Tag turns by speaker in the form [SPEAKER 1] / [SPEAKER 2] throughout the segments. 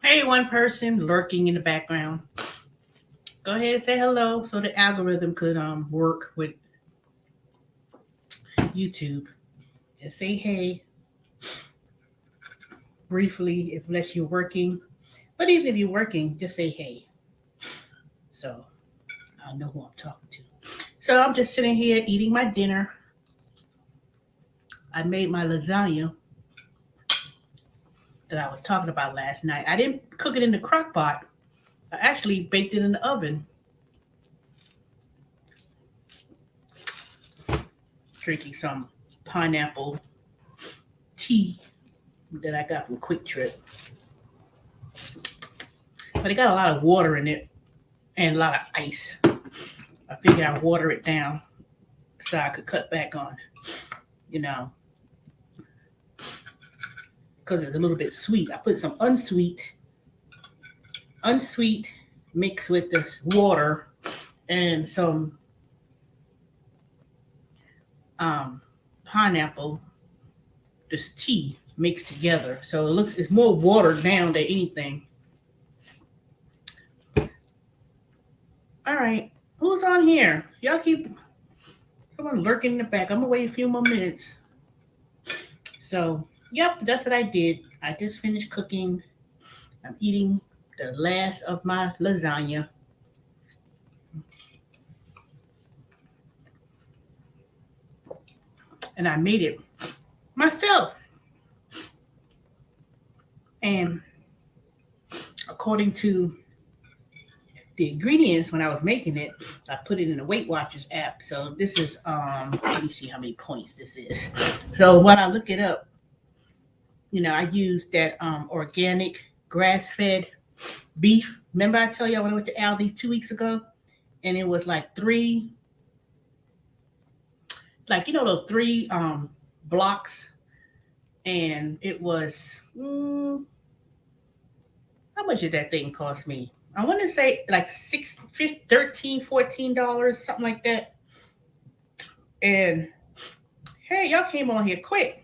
[SPEAKER 1] Hey, one person lurking in the background. Go ahead and say hello so the algorithm could work with YouTube. Just say hey briefly if unless you're working. But even if you're working, just say hey. So I know who I'm talking to. So I'm just sitting here eating my dinner. I made my lasagna that I was talking about last night. I didn't cook it in the crock pot. I actually baked it in the oven. Drinking some pineapple tea that I got from Quick Trip. But it got a lot of water in it and a lot of ice. I figured I'd water it down so I could cut back on, you know, because it's a little bit sweet. I put some unsweet mixed with this water and some pineapple, this tea mixed together. So it's more watered down than anything. All right, who's on here? Y'all keep someone lurking in the back. I'm gonna wait a few more minutes. So, yep, that's what I did. I just finished cooking. I'm eating the last of my lasagna. And I made it myself. And according to the ingredients when I was making it, I put it in the Weight Watchers app. So this is let me see how many points this is. So when I look it up, I used that organic grass-fed beef. Remember I told you when I went to Aldi 2 weeks ago, and it was like those three blocks, and it was how much did that thing cost me? I want to say like $13, $14, something like that. And hey, y'all came on here quick.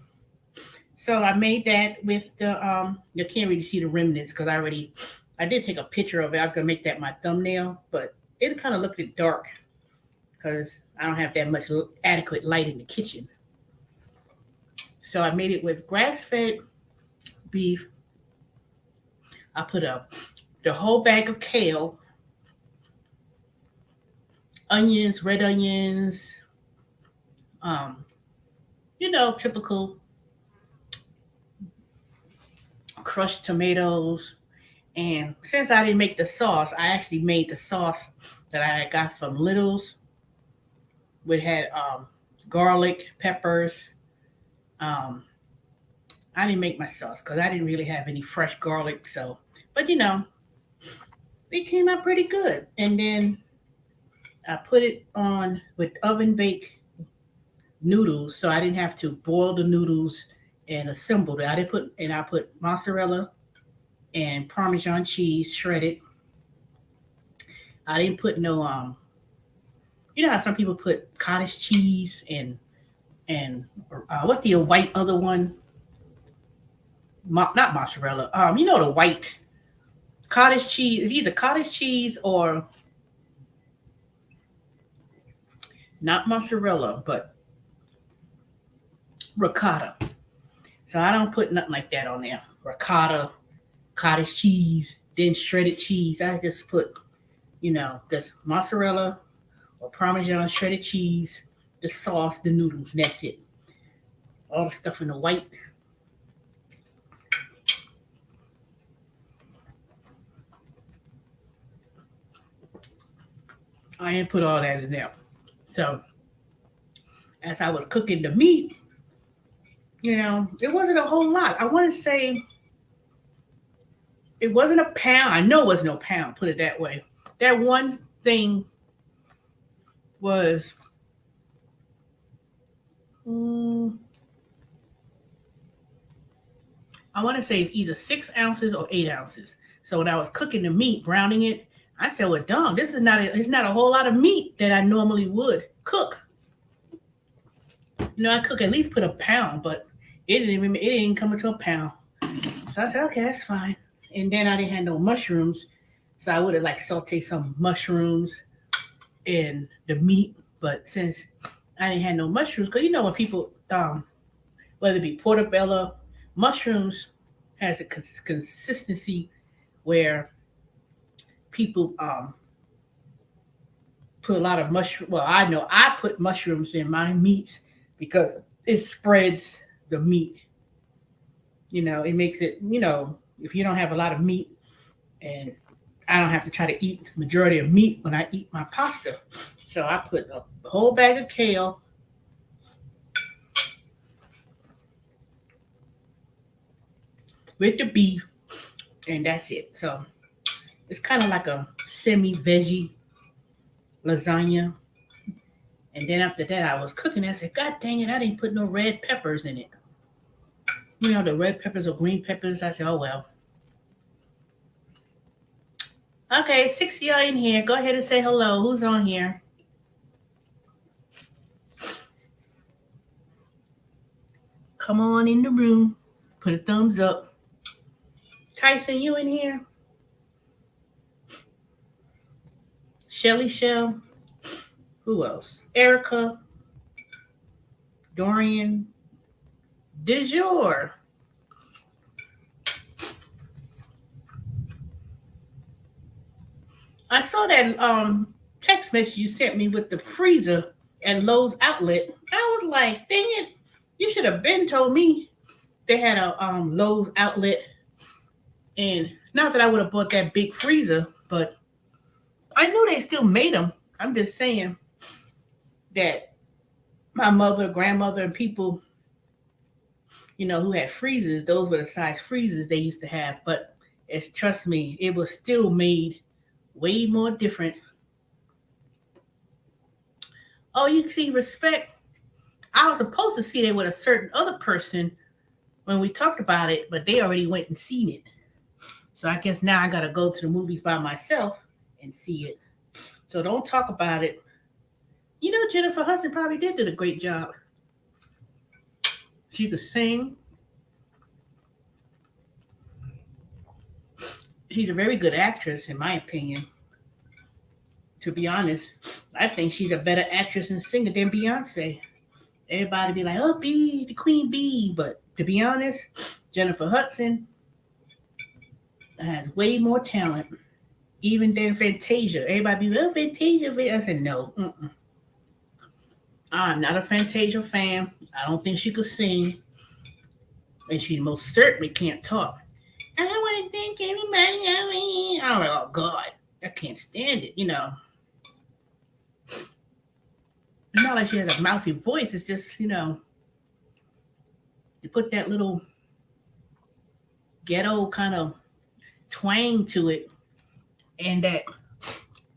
[SPEAKER 1] So I made that with the you can't really see the remnants because I did take a picture of it. I was gonna make that my thumbnail, but it kind of looked dark because I don't have that much adequate light in the kitchen. So I made it with grass-fed beef. I put the whole bag of kale, onions, red onions, um, typical crushed tomatoes. And since I didn't make the sauce, I actually made the sauce that I got from Little's. It had garlic, peppers. Um, I didn't make my sauce because I didn't really have any fresh garlic. So, but it came out pretty good. And then I put it on with oven baked noodles, so I didn't have to boil the noodles and assemble it. I put mozzarella and Parmesan cheese shredded. I didn't put no how some people put cottage cheese and what's the white other one? Not mozzarella. The white cottage cheese is either cottage cheese or not mozzarella, but ricotta. So I don't put nothing like that on there. Ricotta, cottage cheese, then shredded cheese. I just put, just mozzarella or Parmesan shredded cheese, the sauce, the noodles. That's it. All the stuff in the white. I didn't put all that in there. So as I was cooking the meat, it wasn't a whole lot. I want to say it wasn't a pound. I know it was no pound, put it that way. That one thing was I want to say it's either 6 ounces or 8 ounces. So when I was cooking the meat, browning it, I said, "Well, dog, it's not a whole lot of meat that I normally would cook." I cook at least put a pound, but it didn't come into a pound. So I said, "Okay, that's fine." And then I didn't have no mushrooms, so I would have like sauteed some mushrooms in the meat. But since I didn't have no mushrooms, because you know when people, whether it be portobello, mushrooms has a consistency where people put a lot of mushroom. Well, I know I put mushrooms in my meats because it spreads the meat. It makes it. If you don't have a lot of meat, and I don't have to try to eat majority of meat when I eat my pasta. So I put a whole bag of kale, with the beef, and that's it. So it's kind of like a semi veggie lasagna. And then after that, I was cooking. I said, God dang it, I didn't put no red peppers in it. The red peppers or green peppers. I said, oh well. Okay, 6 of y'all in here. Go ahead and say hello. Who's on here? Come on in the room. Put a thumbs up. Tyson, you in here? Shelly Shell. Who else? Erica. Dorian. De jour. I saw that text message you sent me with the freezer at Lowe's outlet. I was like, dang it, you should have been told me they had a Lowe's outlet. And not that I would have bought that big freezer, but I knew they still made them. I'm just saying that my mother, grandmother, and people, who had freezers, those were the size freezers they used to have. But trust me, it was still made way more different. Oh, you see, respect. I was supposed to see it with a certain other person when we talked about it, but they already went and seen it. So I guess now I got to go to the movies by myself and see it. So don't talk about it. Jennifer Hudson probably did a great job. She could sing. She's a very good actress, in my opinion. To be honest, I think she's a better actress and singer than Beyonce. Everybody be like, oh, Bee, the Queen Bee. But to be honest, Jennifer Hudson has way more talent, even than Fantasia. Everybody be like, oh, Fantasia. I said, no. I'm not a Fantasia fan. I don't think she could sing. And she most certainly can't talk. I don't want to thank anybody. I'm like, oh, God, I can't stand it, It's not like she has a mousy voice. It's just, you put that little ghetto kind of twang to it. And that,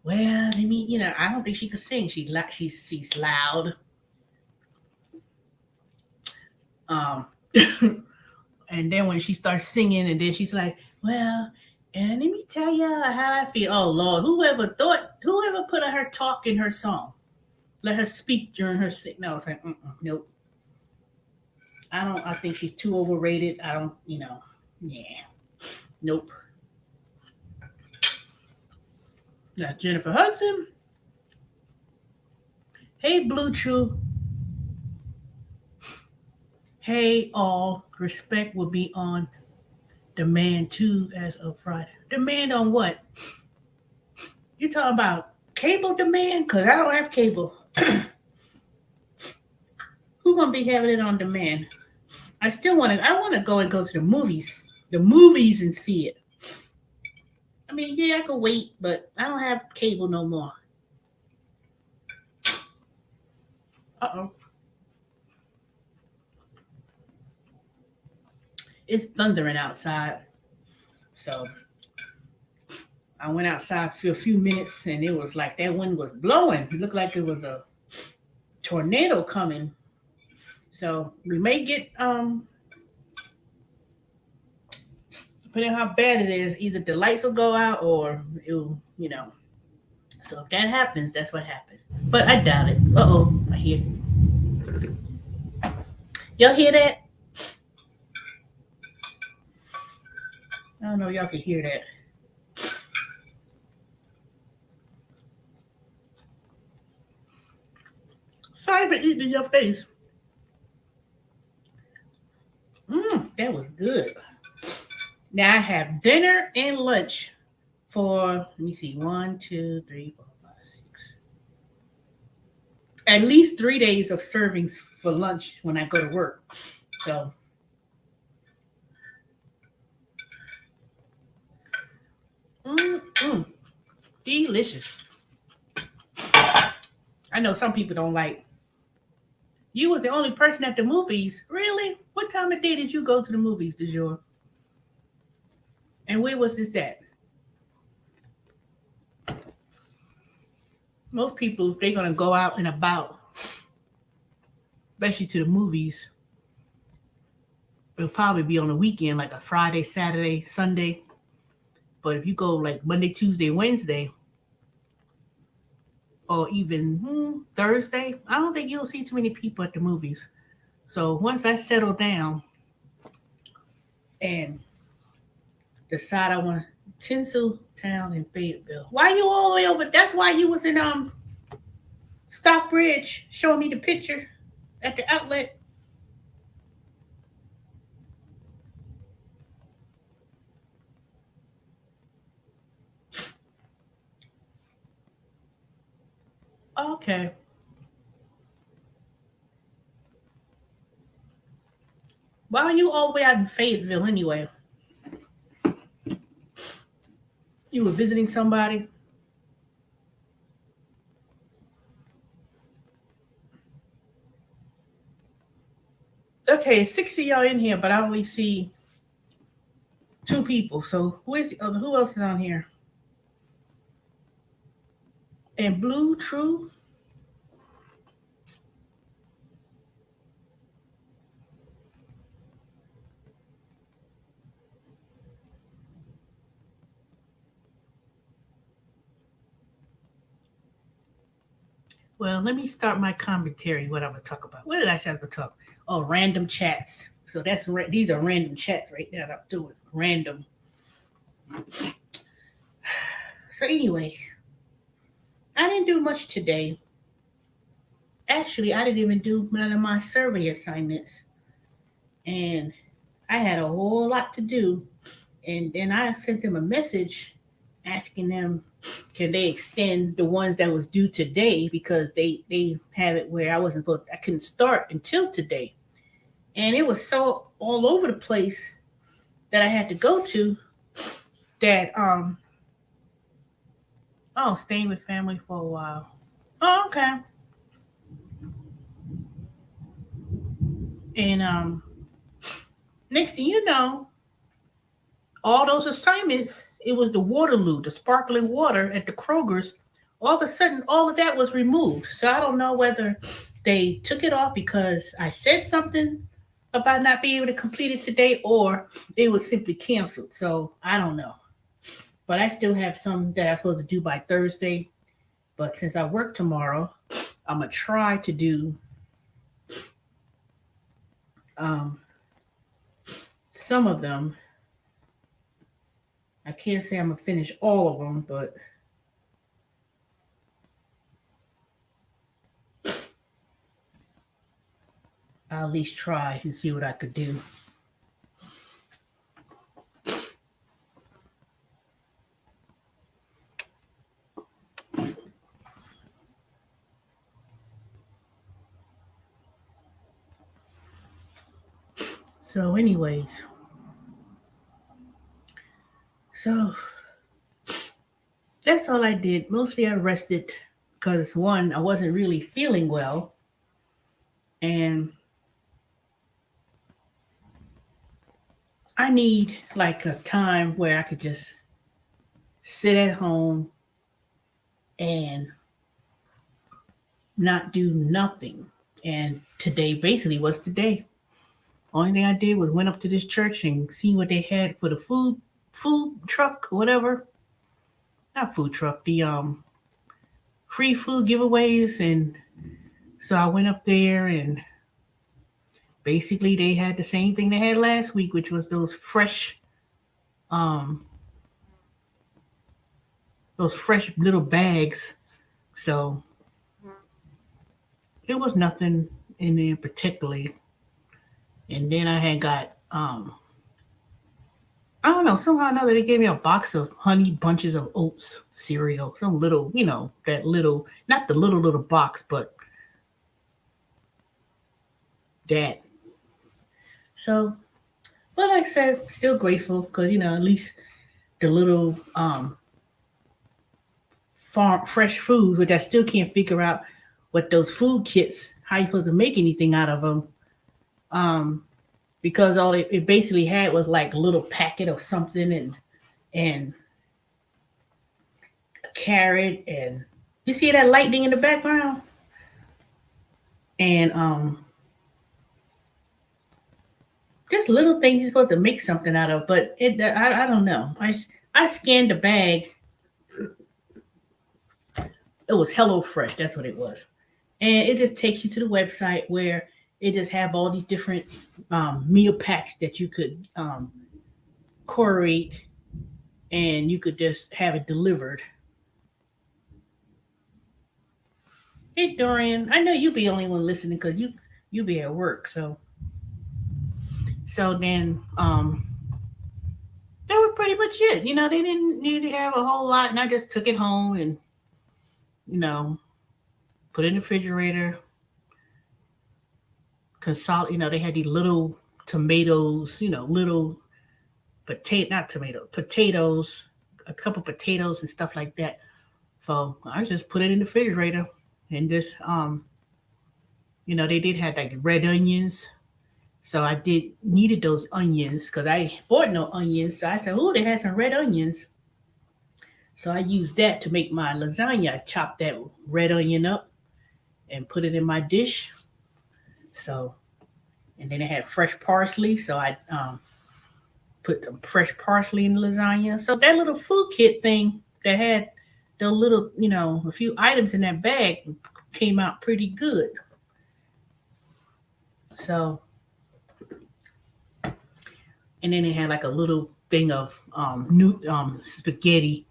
[SPEAKER 1] well, I don't think she could sing. She's loud. And then when she starts singing, and then she's like, well, and let me tell you how I feel. Oh, Lord, whoever put her talk in her song? Let her speak during her sing. No, it's like, nope. I think she's too overrated. I don't, yeah. Nope. Now, Jennifer Hudson. Hey, Blue Chew. Hey, all. Respect will be on demand too as of Friday. Demand on what? You talking about cable demand? Because I don't have cable. Who's gonna be having it on demand? I want to go to the movies and see it. I mean, yeah, I could wait, but I don't have cable no more. Uh-oh. It's thundering outside. So I went outside for a few minutes, and it was like that wind was blowing. It looked like it was a tornado coming. So we may get, depending on how bad it is, either the lights will go out or it'll, So if that happens, that's what happened. But I doubt it. Uh-oh, I hear. Y'all hear that? I don't know if y'all can hear that. Sorry for eating in your face. That was good. Now I have dinner and lunch for, let me see, 1, 2, 3, 4, 5, 6. At least 3 days of servings for lunch when I go to work. So, mm, delicious. I know some people don't like. You was the only person at the movies. Really? What time of day did you go to the movies, DeJour? And where was this at? Most people, they're going to go out and about, especially to the movies. It'll probably be on a weekend, like a Friday, Saturday, Sunday. But if you go like Monday, Tuesday, Wednesday, or even Thursday, I don't think you'll see too many people at the movies. So once I settle down and decide I want Tinseltown in Fayetteville. Why you all the way over? That's why you was in Stockbridge showing me the picture at the outlet. Okay. Why are you all the way out in Fayetteville anyway? You were visiting somebody? Okay, 6 of y'all in here, but I only see 2 people. So where's the other? Who else is on here? And Blue, True. Well, let me start my commentary. What I'm gonna talk about? What did I say I was gonna talk? Oh, random chats. So these are random chats right now that I'm doing. Random. So anyway, I didn't do much today. Actually, I didn't even do none of my survey assignments, and I had a whole lot to do. And then I sent them a message asking them can they extend the ones that was due today because they have it where I couldn't start until today, and it was so all over the place that I had to go to that oh, staying with family for a while. Oh, okay. And next thing you know, all those assignments, it was the Waterloo, the sparkling water at the Kroger's. All of a sudden, all of that was removed. So I don't know whether they took it off because I said something about not being able to complete it today or it was simply canceled. So I don't know. But I still have some that I'm supposed to do by Thursday. But since I work tomorrow, I'm going to try to do um, some of them. I can't say I'm going to finish all of them, but I'll at least try and see what I could do. So, anyways, so that's all I did. Mostly I rested because one, I wasn't really feeling well. And I need like a time where I could just sit at home and not do nothing. And today basically was today. Only thing I did was went up to this church and see what they had for the food truck or whatever. Not food truck, the free food giveaways. And so I went up there and basically they had the same thing they had last week, which was those fresh um those fresh little bags. So it was nothing in there particularly. And then I had got I don't know, somehow or another they gave me a box of honey bunches of oats cereal. Some little, that little, not the little box, but that. So, but like I said, still grateful because at least the little farm fresh foods, which I still can't figure out what those food kits, how you supposed to make anything out of them. Um, because all it basically had was like a little packet of something and a carrot and you see that lightning in the background and just little things you're supposed to make something out of, but I don't know. I scanned the bag. It was Hello Fresh. That's what it was, and it just takes you to the website where it just have all these different meal packs that you could curate, and you could just have it delivered. Hey Dorian, I know you be the only one listening because you be at work. So then that was pretty much it. They didn't need to have a whole lot, and I just took it home and you know put it in the refrigerator. Consolidate. They had these little tomatoes. Little potato, not tomato, potatoes, a couple potatoes and stuff like that. So I just put it in the refrigerator and just they did have like red onions. So I did needed those onions because I bought no onions. So I said, "Oh, they had some red onions." So I used that to make my lasagna. I chopped that red onion up and put it in my dish. So and then it had fresh parsley. So I put some fresh parsley in the lasagna. So that little food kit thing that had the little, a few items in that bag came out pretty good. So and then it had like a little thing of new spaghetti,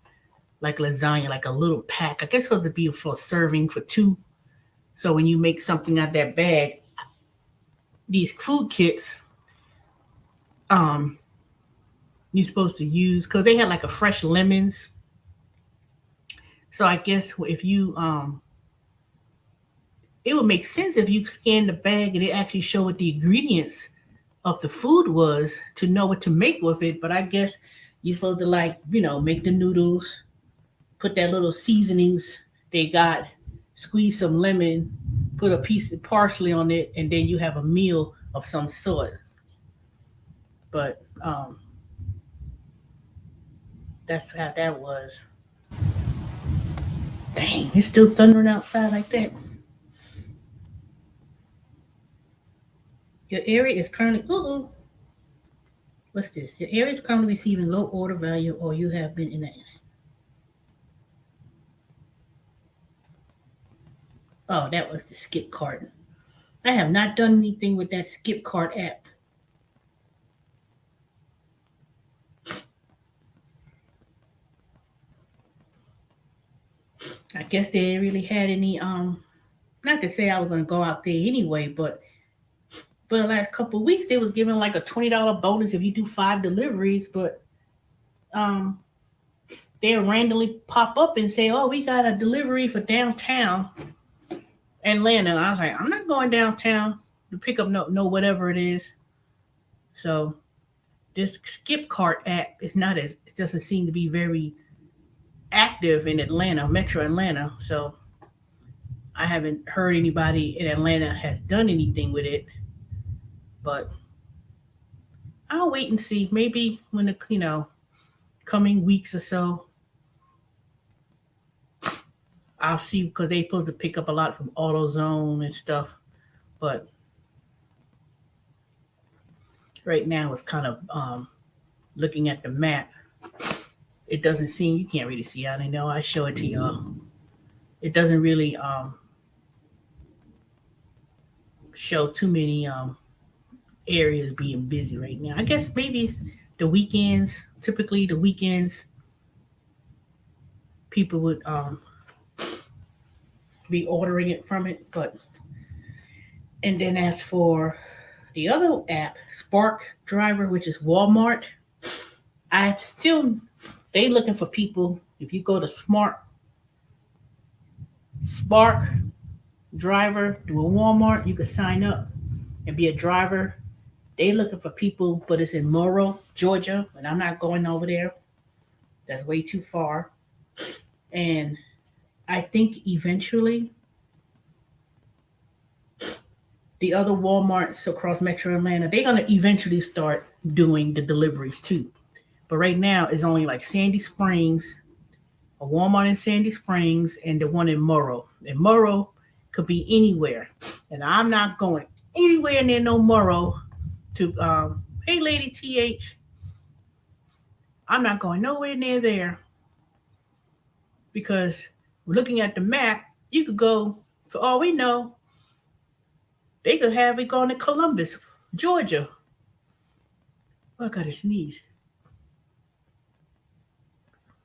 [SPEAKER 1] like lasagna, like a little pack. I guess supposed to be for serving for two. So when you make something out of that bag, these food kits, um, you're supposed to use because they had like a fresh lemons. So I guess if you it would make sense if you scan the bag and it actually show what the ingredients of the food was to know what to make with it. But I guess you're supposed to like, make the noodles, put that little seasonings they got, squeeze some lemon, put a piece of parsley on it, and then you have a meal of some sort. But that's how that was. Dang, it's still thundering outside like that. Your area is currently what's this? Your area is currently receiving low order value or you have been in a oh, that was the skip cart. I have not done anything with that skip cart app. I guess they didn't really had any not to say I was gonna go out there anyway, but for the last couple of weeks they was giving like a $20 bonus if you do 5 deliveries, but um they'll randomly pop up and say, "Oh, we got a delivery for downtown Atlanta." I was like, "I'm not going downtown to pick up no whatever it is." So this skip cart app is not as it doesn't seem to be very active in Atlanta, Metro Atlanta. So I haven't heard anybody in Atlanta has done anything with it, but I'll wait and see. Maybe when the coming weeks or so, I'll see because they supposed to pick up a lot from AutoZone and stuff. But right now, it's kind of looking at the map. It doesn't seem you can't really see. I don't know. I show it to y'all. It doesn't really show too many areas being busy right now. I guess maybe the weekends typically the weekends people would be ordering it from it. But and then as for the other app, Spark Driver, which is Walmart, I still they looking for people. If you go to Spark Driver to a Walmart, you could sign up and be a driver. They looking for people, but it's in Morrow, Georgia, and I'm not going over there. That's way too far. And I think eventually the other Walmarts across Metro Atlanta, they're gonna eventually start doing the deliveries too. But right now it's only like Sandy Springs, a Walmart in Sandy Springs, and the one in Morrow. And Morrow could be anywhere. And I'm not going anywhere near no Morrow to hey lady TH. I'm not going nowhere near there because we're looking at the map, you could go, for all we know, they could have it going to Columbus, Georgia. Oh, I gotta sneeze.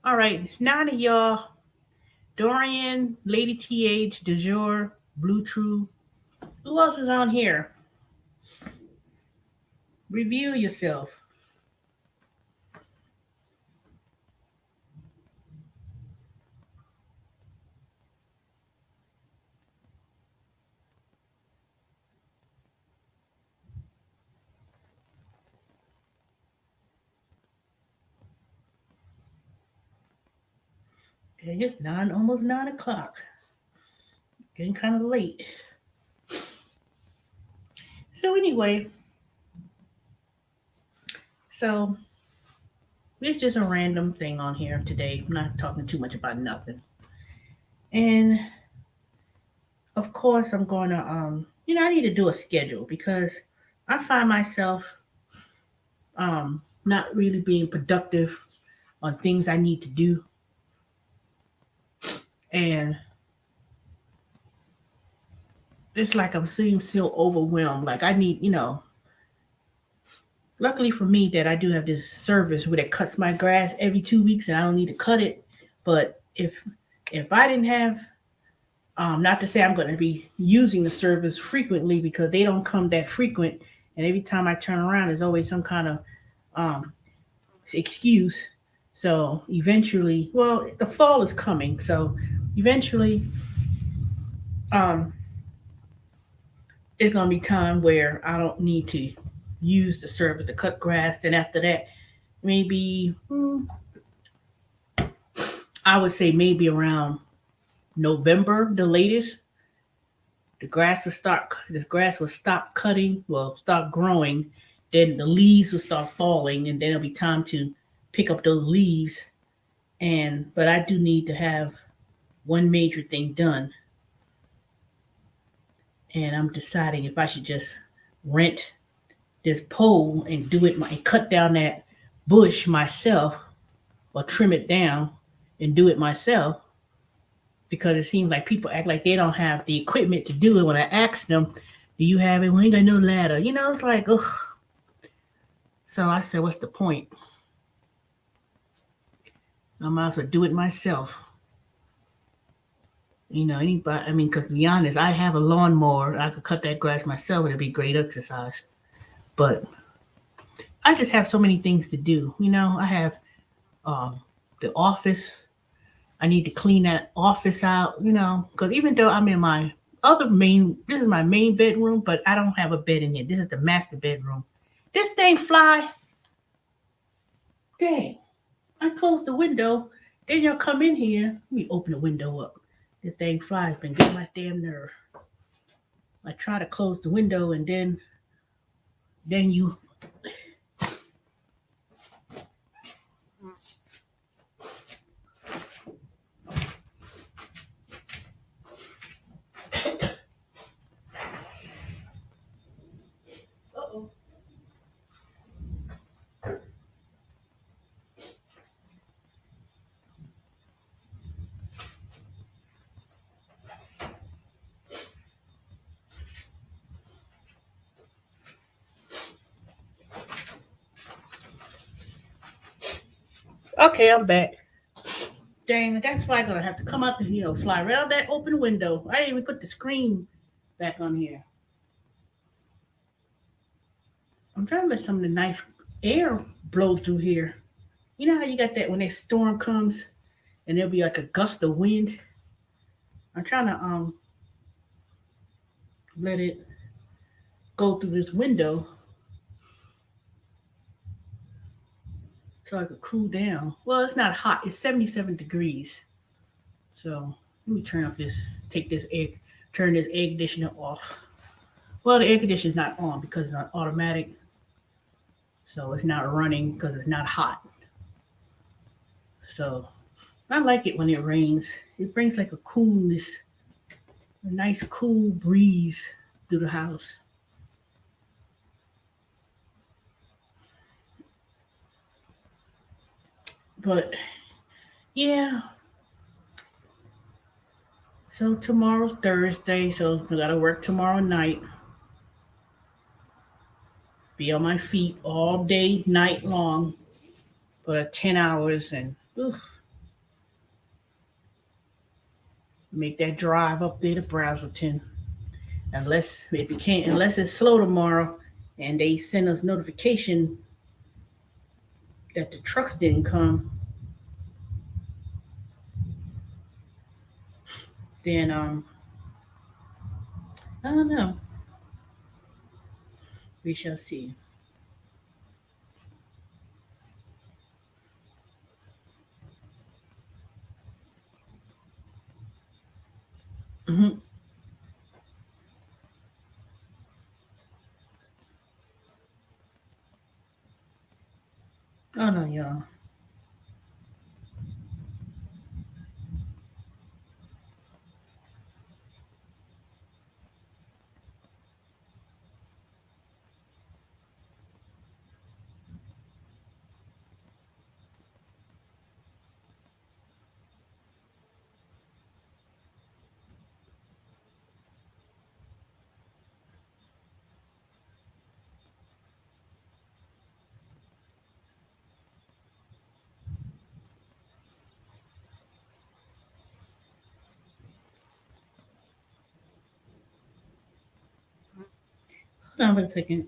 [SPEAKER 1] All right, it's 9 of y'all. Dorian, Lady TH, DeJour, Blue True. Who else is on here? Review yourself. Okay, it's almost 9 o'clock. Getting kind of late. So anyway, so it's just a random thing on here today. I'm not talking too much about nothing. And of course, I'm going to I need to do a schedule because I find myself not really being productive on things I need to do. And it's like I'm still overwhelmed. Like I need, luckily for me that I do have this service where it cuts my grass every 2 weeks and I don't need to cut it. But if I didn't have, not to say I'm going to be using the service frequently because they don't come that frequent, and every time I turn around, there's always some kind of excuse. So eventually, well, the fall is coming, so eventually, um, it's going to be time where I don't need to use the service to cut grass. Then after that, maybe I would say maybe around November, the latest, the grass will stop cutting, will stop growing, then the leaves will start falling, and then it'll be time to pick up those leaves. And but I do need to have one major thing done, and I'm deciding if I should just rent this pole and do it and cut down that bush myself or trim it down and do it myself, because it seems like people act like they don't have the equipment to do it. When I ask them, do you have it? Well, ain't got no ladder. It's like, ugh. So I said, what's the point? I might as well do it myself. Anybody, because to be honest, I have a lawnmower. I could cut that grass myself. It'd be great exercise. But I just have so many things to do. I have the office. I need to clean that office out, because even though I'm in my this is my main bedroom, but I don't have a bed in here. This is the master bedroom. This thing fly. Dang. I close the window. Then you'll come in here. Let me open the window up. The thing flies. Been getting my damn nerve. I try to close the window and then you. Uh-oh. Okay, I'm back. Dang, that fly gonna have to come up and fly right out that open window. I didn't even put the screen back on here. I'm trying to let some of the nice air blow through here. You know how you got that when that storm comes and there'll be like a gust of wind. I'm trying to let it go through this window so I could cool down. Well, it's not hot. It's 77 degrees. So let me take this egg, turn this air conditioner off. Well, the air conditioner's not on because it's on automatic, so it's not running because it's not hot. So I like it when it rains. It brings like a coolness, a nice cool breeze through the house. But yeah, so tomorrow's Thursday, so I gotta work tomorrow night. Be on my feet all day, night long for 10 hours and make that drive up there to Brazelton. Unless it's slow tomorrow and they send us notification that the trucks didn't come, then I don't know. We shall see. Hmm. Oh no, y'all. Hold on for a second.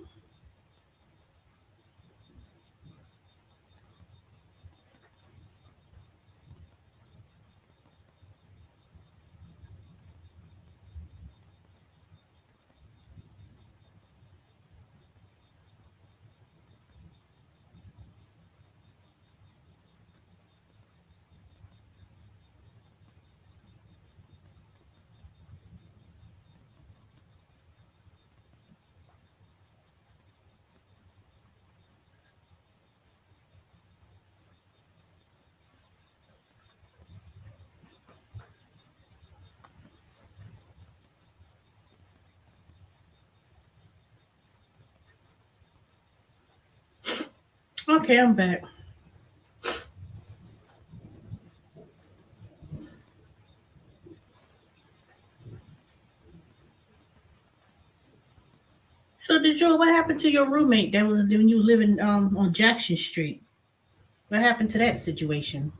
[SPEAKER 1] Okay, I'm back. So did you what happened to your roommate that was when you were living on Jackson Street? What happened to that situation?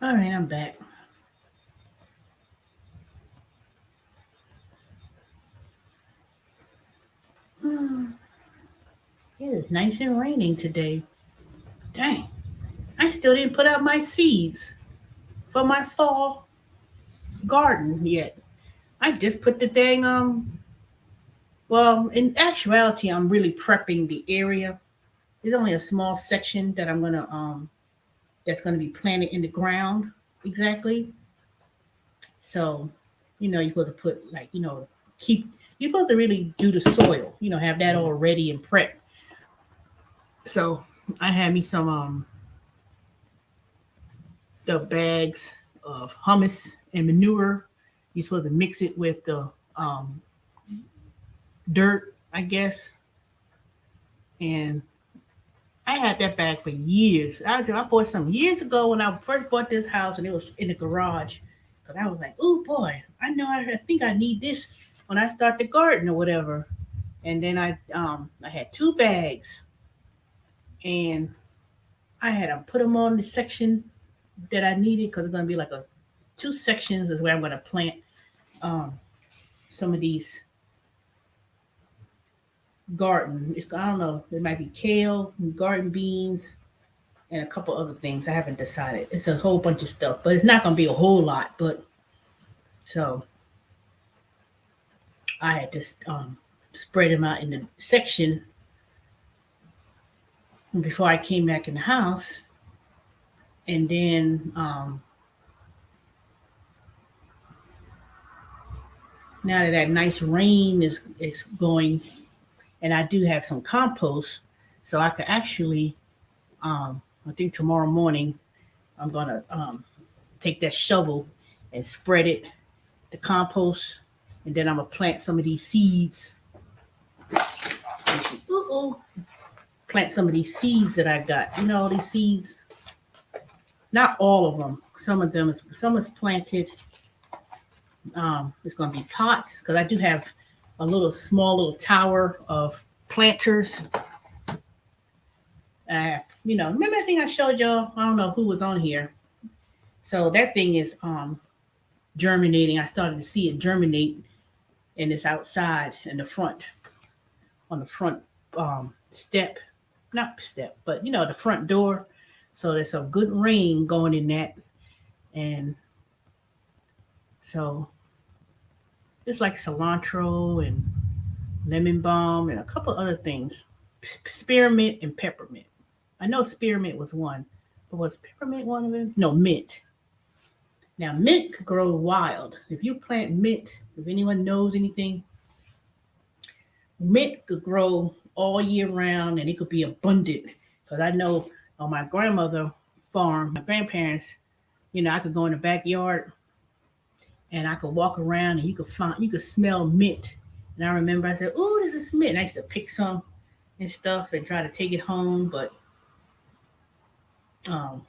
[SPEAKER 1] All right, I'm back. Hmm, it is nice and raining today. Dang, I still didn't put out my seeds for my fall garden yet. I just put the dang well, in actuality, I'm really prepping the area. There's only a small section that I'm gonna that's gonna be planted in the ground exactly. So, you're supposed to put like, keep you're supposed to really do the soil, have that all ready and prepped. So I had me some the bags of hummus and manure. You're supposed to mix it with the um dirt, I guess. And I had that bag for years. I bought some years ago when I first bought this house, and it was in the garage. Cause I was like, "Oh boy, I know. I think I need this when I start the garden or whatever." And then I had two bags, and I had to put them on the section that I needed because it's gonna be like a two sections is where I'm gonna plant um some of these garden. I don't know. It might be kale, garden beans, and a couple other things. I haven't decided. It's a whole bunch of stuff, but it's not going to be a whole lot. But so I had to spread them out in the section before I came back in the house. And then now that that nice rain is going, and I do have some compost, so I could actually, I think tomorrow morning, I'm going to take that shovel and spread it, the compost, and then I'm going to plant some of these seeds. Ooh, plant some of these seeds that I got. All these seeds. Not all of them. Some is planted. It's going to be pots because I do have a small little tower of planters. Remember that thing I showed y'all? I don't know who was on here. So that thing is germinating. I started to see it germinate, and it's outside in the front, on the front step, not step, but the front door. So there's some good rain going in that, and so it's like cilantro and lemon balm and a couple other things, spearmint and peppermint. I know spearmint was one, but was peppermint one of them? No, mint. Now mint could grow wild. If you plant mint, if anyone knows anything, mint could grow all year round and it could be abundant. Because I know on my grandmother farm, my grandparents, I could go in the backyard and I could walk around and you could smell mint. And I remember I said, "Oh, this is mint." And I used to pick some and stuff and try to take it home, but um,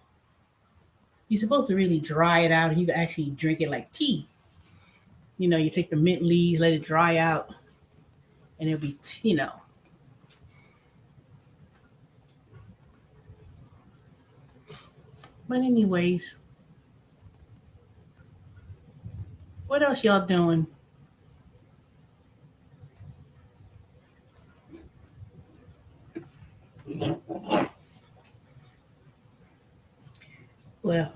[SPEAKER 1] you're supposed to really dry it out and you can actually drink it like tea. You take the mint leaves, let it dry out, and it'll be, But anyways, what else y'all doing? Well,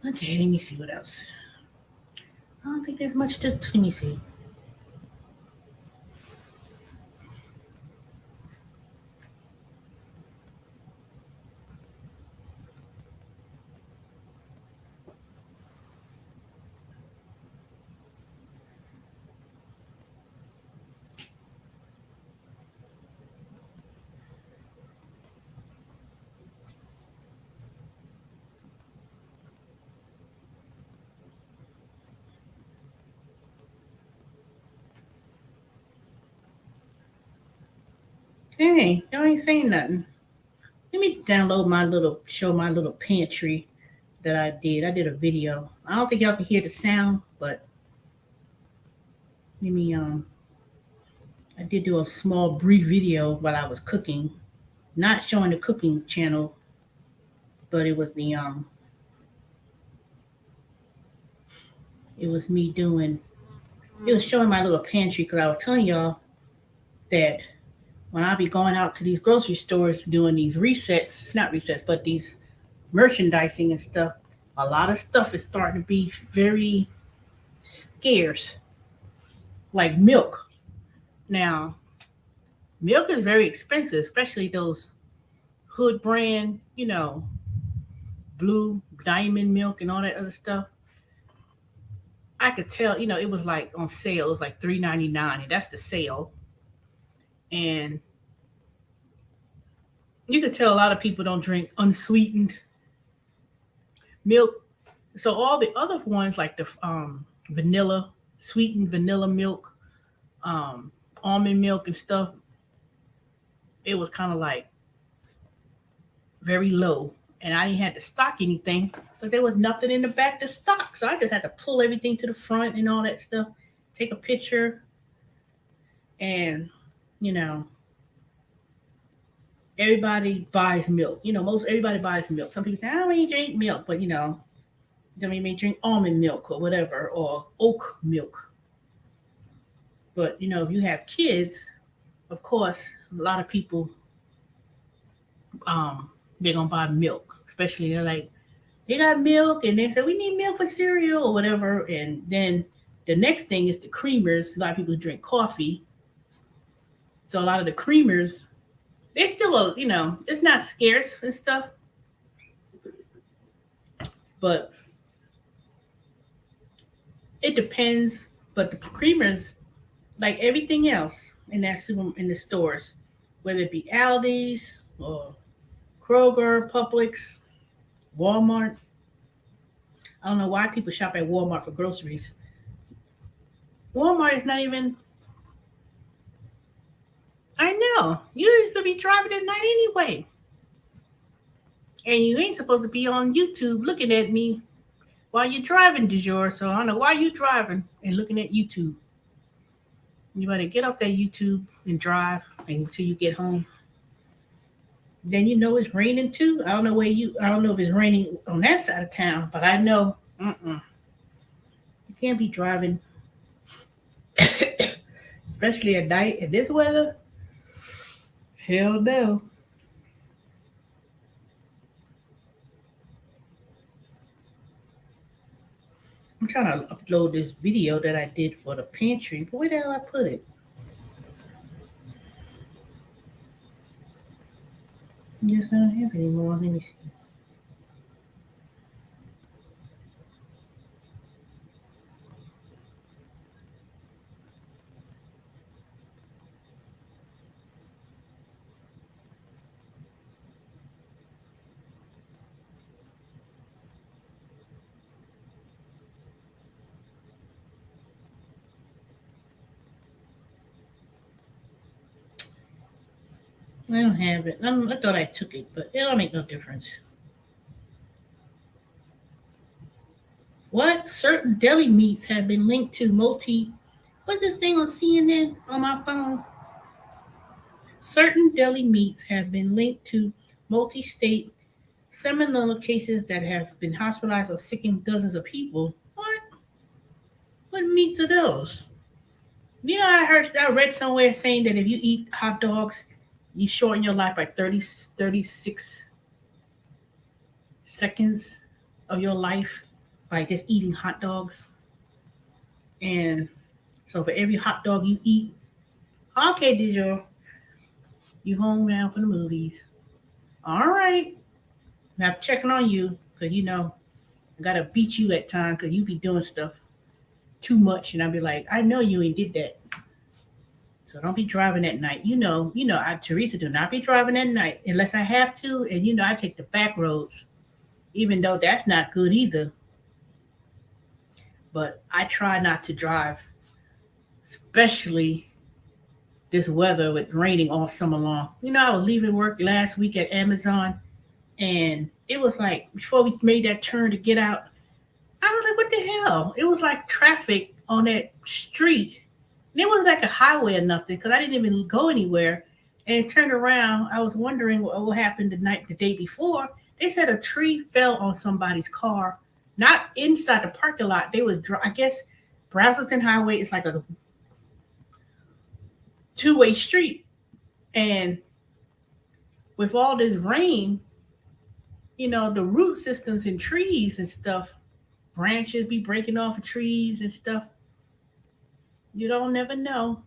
[SPEAKER 1] okay, let me see what else. I don't think there's much to let me see. Hey, y'all ain't saying nothing. Let me show my little pantry that I did. I did a video. I don't think y'all can hear the sound, but let me I did do a small brief video while I was cooking. Not showing the cooking channel, but it was me doing it was showing my little pantry because I was telling y'all that when I be going out to these grocery stores doing these resets, not resets, but these merchandising and stuff, a lot of stuff is starting to be very scarce, like milk. Now, milk is very expensive, especially those hood brand, blue diamond milk and all that other stuff. I could tell, it was like on sale. It was like $3.99, and that's the sale. And you could tell a lot of people don't drink unsweetened milk. So all the other ones, like the vanilla, sweetened vanilla milk, um, almond milk and stuff, it was kind of like very low. And I didn't have to stock anything, but there was nothing in the back to stock. So I just had to pull everything to the front and all that stuff, take a picture, and you know, everybody buys milk. Most everybody buys milk. Some people say, I don't even drink milk, but some people may drink almond milk or whatever, or oat milk. But if you have kids, of course, a lot of people um they're gonna buy milk. Especially they're like, they got milk and they say we need milk for cereal or whatever. And then the next thing is the creamers. A lot of people drink coffee. So a lot of the creamers, they still it's not scarce and stuff, but it depends. But the creamers, like everything else in in the stores, whether it be Aldi's or Kroger, Publix, Walmart. I don't know why people shop at Walmart for groceries. Walmart is not even. I know you could be driving at night anyway, and you ain't supposed to be on YouTube looking at me while you're driving, du jour. So I don't know why you driving and looking at YouTube. You better get off that YouTube and drive until you get home. Then it's raining too. I don't know if it's raining on that side of town, but I know you can't be driving, especially at night in this weather. Hell no. I'm trying to upload this video that I did for the pantry, but where the hell I put it? Yes, I don't have it anymore. Let me see. I don't have it. I thought I took it, but it don't make no difference. What? Certain deli meats have been linked to multi. What's this thing on CNN on my phone? Certain deli meats have been linked to multi state salmonella cases that have been hospitalized or sickened dozens of people. What? What meats are those? I read somewhere saying that if you eat hot dogs, you shorten your life by 36 seconds of your life by just eating hot dogs. And so for every hot dog you eat, okay, Dijon, you home now for the movies. All right. Now I'm checking on you because I gotta beat you at times because you be doing stuff too much, and I'll be like, I know you ain't did that. So don't be driving at night. Teresa do not be driving at night unless I have to, and I take the back roads, even though that's not good either. But I try not to drive, especially this weather with raining all summer long. I was leaving work last week at Amazon, and it was like before we made that turn to get out, I was like, what the hell? It was like traffic on that street. And it wasn't like a highway or nothing because I didn't even go anywhere. And turned around, I was wondering what happened the day before. They said a tree fell on somebody's car, not inside the parking lot. They was, I guess, Brazelton Highway is like a two-way street, and with all this rain, the root systems in trees and stuff, branches be breaking off of trees and stuff. You don't never know.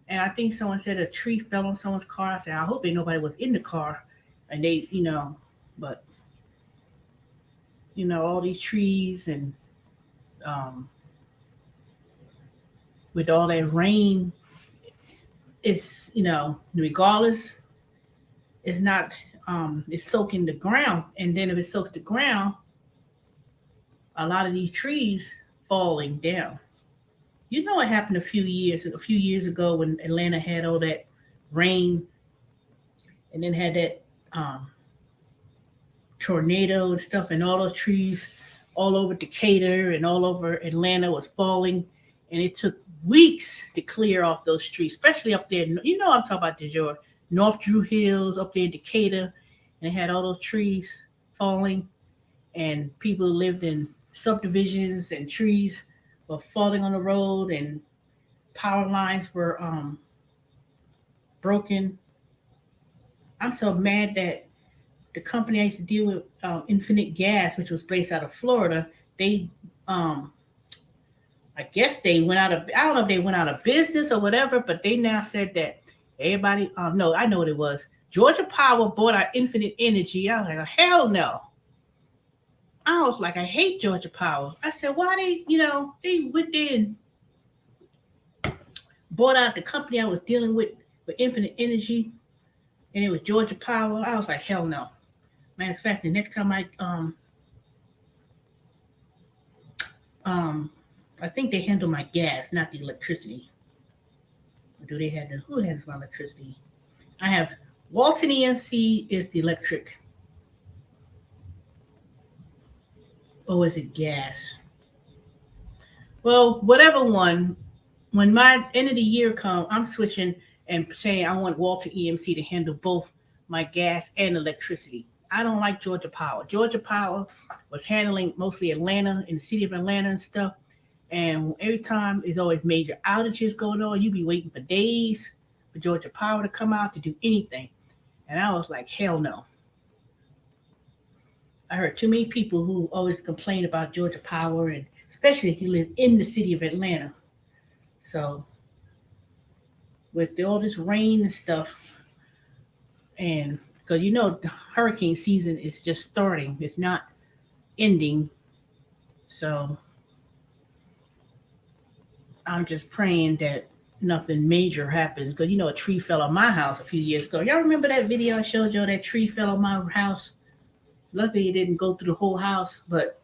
[SPEAKER 1] And I think someone said a tree fell on someone's car. I said, I hope ain't nobody was in the car. And they, but all these trees and with all that rain, it's regardless, it's not it's soaking the ground. And then if it soaks the ground, a lot of these trees falling down. What happened a few years ago when Atlanta had all that rain and then had that tornado and stuff, and all those trees all over Decatur and all over Atlanta was falling, and it took weeks to clear off those trees, especially up there. I'm talking about your North Drew Hills up there in Decatur, and it had all those trees falling, and people lived in subdivisions, and trees were falling on the road, and power lines were broken. I'm so mad that the company I used to deal with, Infinite Gas, which was based out of Florida, they, I guess they went out of, I don't know if they went out of business or whatever, but they now said that everybody, no, I know what it was. Georgia Power bought our Infinite Energy. I was like, hell no. I was like, I hate Georgia Power. I said, why they went there and bought out the company I was dealing with Infinite Energy, and it was Georgia Power. I was like, hell no. Matter of fact, the next time I think they handle my gas, not the electricity. Or do they have who handles my electricity? I have Walton EMC is the electric. Or is it gas? Well, whatever one. When my end of the year comes, I'm switching and saying I want Walter EMC to handle both my gas and electricity. I don't like Georgia Power. Georgia Power was handling mostly Atlanta, in the city of Atlanta and stuff. And every time there's always major outages going on, you be waiting for days for Georgia Power to come out to do anything. And I was like, hell no. I heard too many people who always complain about Georgia Power, and especially if you live in the city of Atlanta. So with all this rain and stuff, and because the hurricane season is just starting, it's not ending. So I'm just praying that nothing major happens, because a tree fell on my house a few years ago. Y'all remember that video I showed y'all? That tree fell on my house. Luckily it didn't go through the whole house, but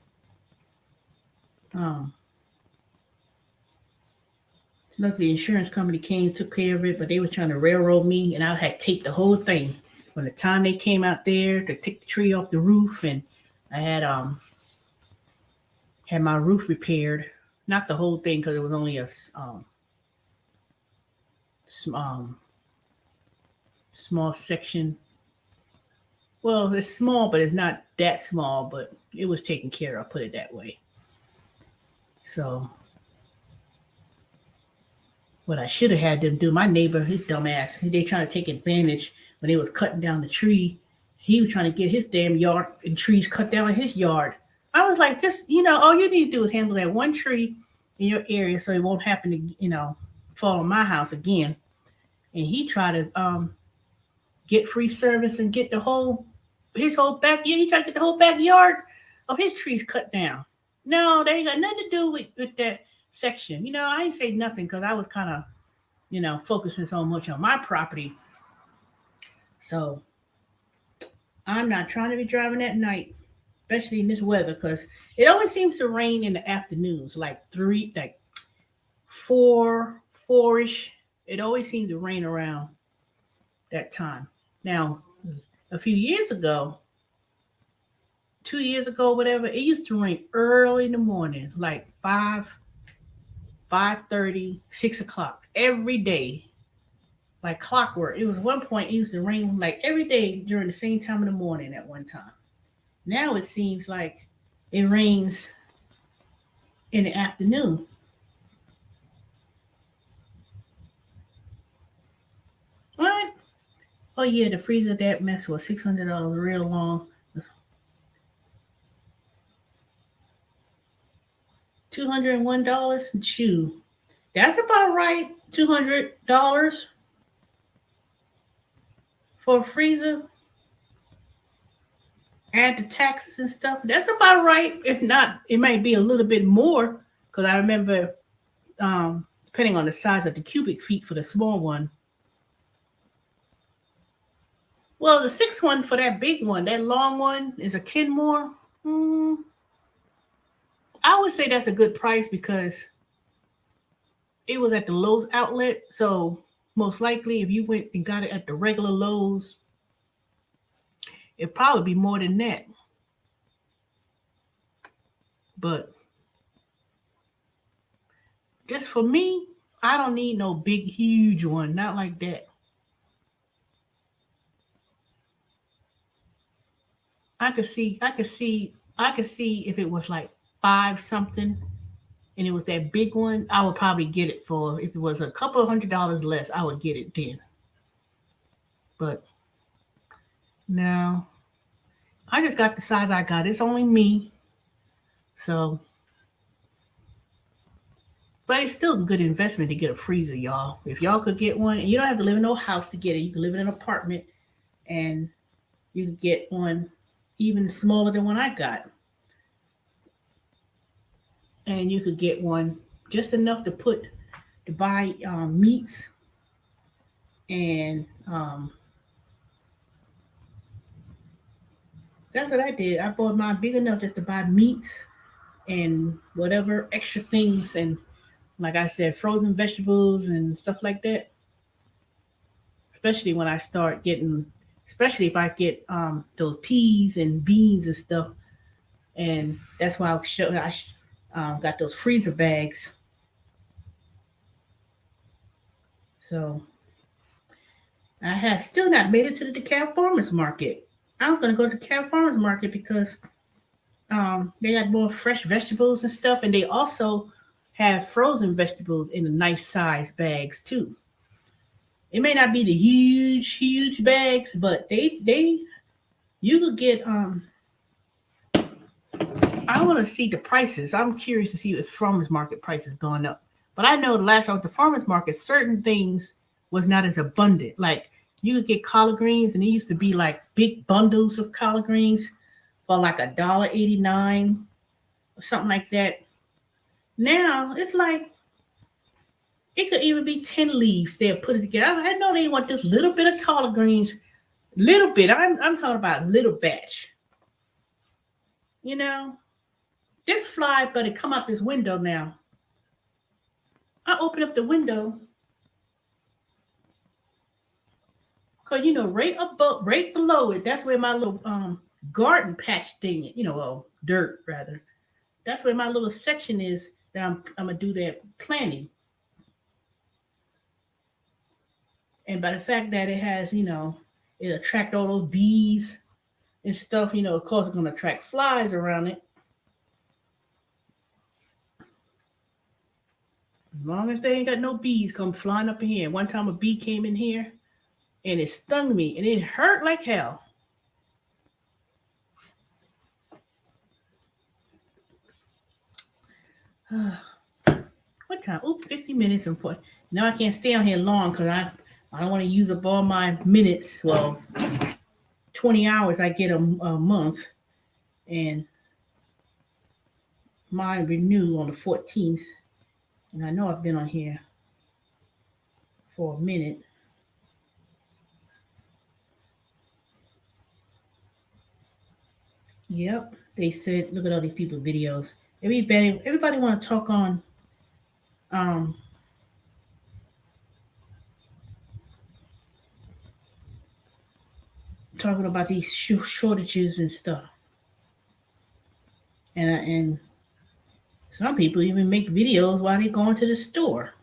[SPEAKER 1] luckily the insurance company came, took care of it, but they were trying to railroad me, and I had to take the whole thing. When the time they came out there to take the tree off the roof, and I had my roof repaired. Not the whole thing, because it was only a small section. Well, it's small, but it's not that small, but it was taken care of, put it that way. So what I should have had them do, my neighbor, his dumbass, they trying to take advantage when they was cutting down the tree. He was trying to get his damn yard and trees cut down in his yard. I was like, just, all you need to do is handle that one tree in your area so it won't happen to, fall on my house again. And he tried to get free service and get his whole backyard. He tried to get the whole backyard of his trees cut down. No, they ain't got nothing to do with that section. I ain't say nothing because I was kind of, focusing so much on my property. So I'm not trying to be driving at night, especially in this weather, because it always seems to rain in the afternoons, like 4-ish. It always seemed to rain around that time. Now, a few years ago, 2 years ago, whatever, it used to rain early in the morning, like 5:30, 6 o'clock every day, like clockwork. It was one point it used to rain like every day during the same time in the morning at one time. Now it seems like it rains in the afternoon. What? Oh yeah, the freezer that mess was $600 real long. $201. Shoot, that's about right. $200 for a freezer, add the taxes and stuff. That's about right. If not, it might be a little bit more because I remember, depending on the size of the cubic feet for the small one. Well, the six one for that big one, that long one is a Kenmore. Hmm, I would say that's a good price because it was at the Lowe's outlet. So most likely, if you went and got it at the regular Lowe's, it'd probably be more than that. But just for me, I don't need no big, huge one. Not like that. I could see if it was like five something and it was that big one, I would probably get it for, if it was a couple of $100 less, I would get it then. But now I just got the size I got. It's only me. So, but it's still a good investment to get a freezer, y'all. If y'all could get one, and you don't have to live in no house to get it, you can live in an apartment and you can get one even smaller than one I got. And you could get one just enough to buy meats and that's what I did. I bought mine big enough just to buy meats and whatever extra things, and like I said, frozen vegetables and stuff like that. Especially when I start getting, especially if I get those peas and beans and stuff, and that's why I got those freezer bags. So I have still not made it to the DeKalb Farmers Market. I was gonna go to the DeKalb Farmers Market because they had more fresh vegetables and stuff, and they also have frozen vegetables in the nice size bags too. It may not be the huge bags, but they you could get I want to see the prices. I'm curious to see if farmers market prices going up. But I know the last time at the farmers market, certain things was not as abundant. Like you could get collard greens, and it used to be like big bundles of collard greens for like $1.89 or something like that. Now it's like it could even be 10 leaves. They'll put it together. I know they want this little bit of collard greens, little bit. I'm talking about little batch. You know, this fly better come out this window now. I open up the window because right above, right below it, that's where my little garden patch thing, dirt rather. That's where my little section is that I'm gonna do that planting. And by the fact that it has, it attract all those bees and stuff, of course it's gonna attract flies around it. As long as they ain't got no bees come flying up in here. One time a bee came in here and it stung me and it hurt like hell. What time? Oop, 50 minutes and point. Now I can't stay on here long because I don't want to use up all my minutes. Well, 20 hours I get a month, and mine renew on the 14th. And I know I've been on here for a minute. Yep, they said, look at all these people videos. Everybody want to talk on um talking about these shortages and stuff. And some people even make videos while they're going to the store,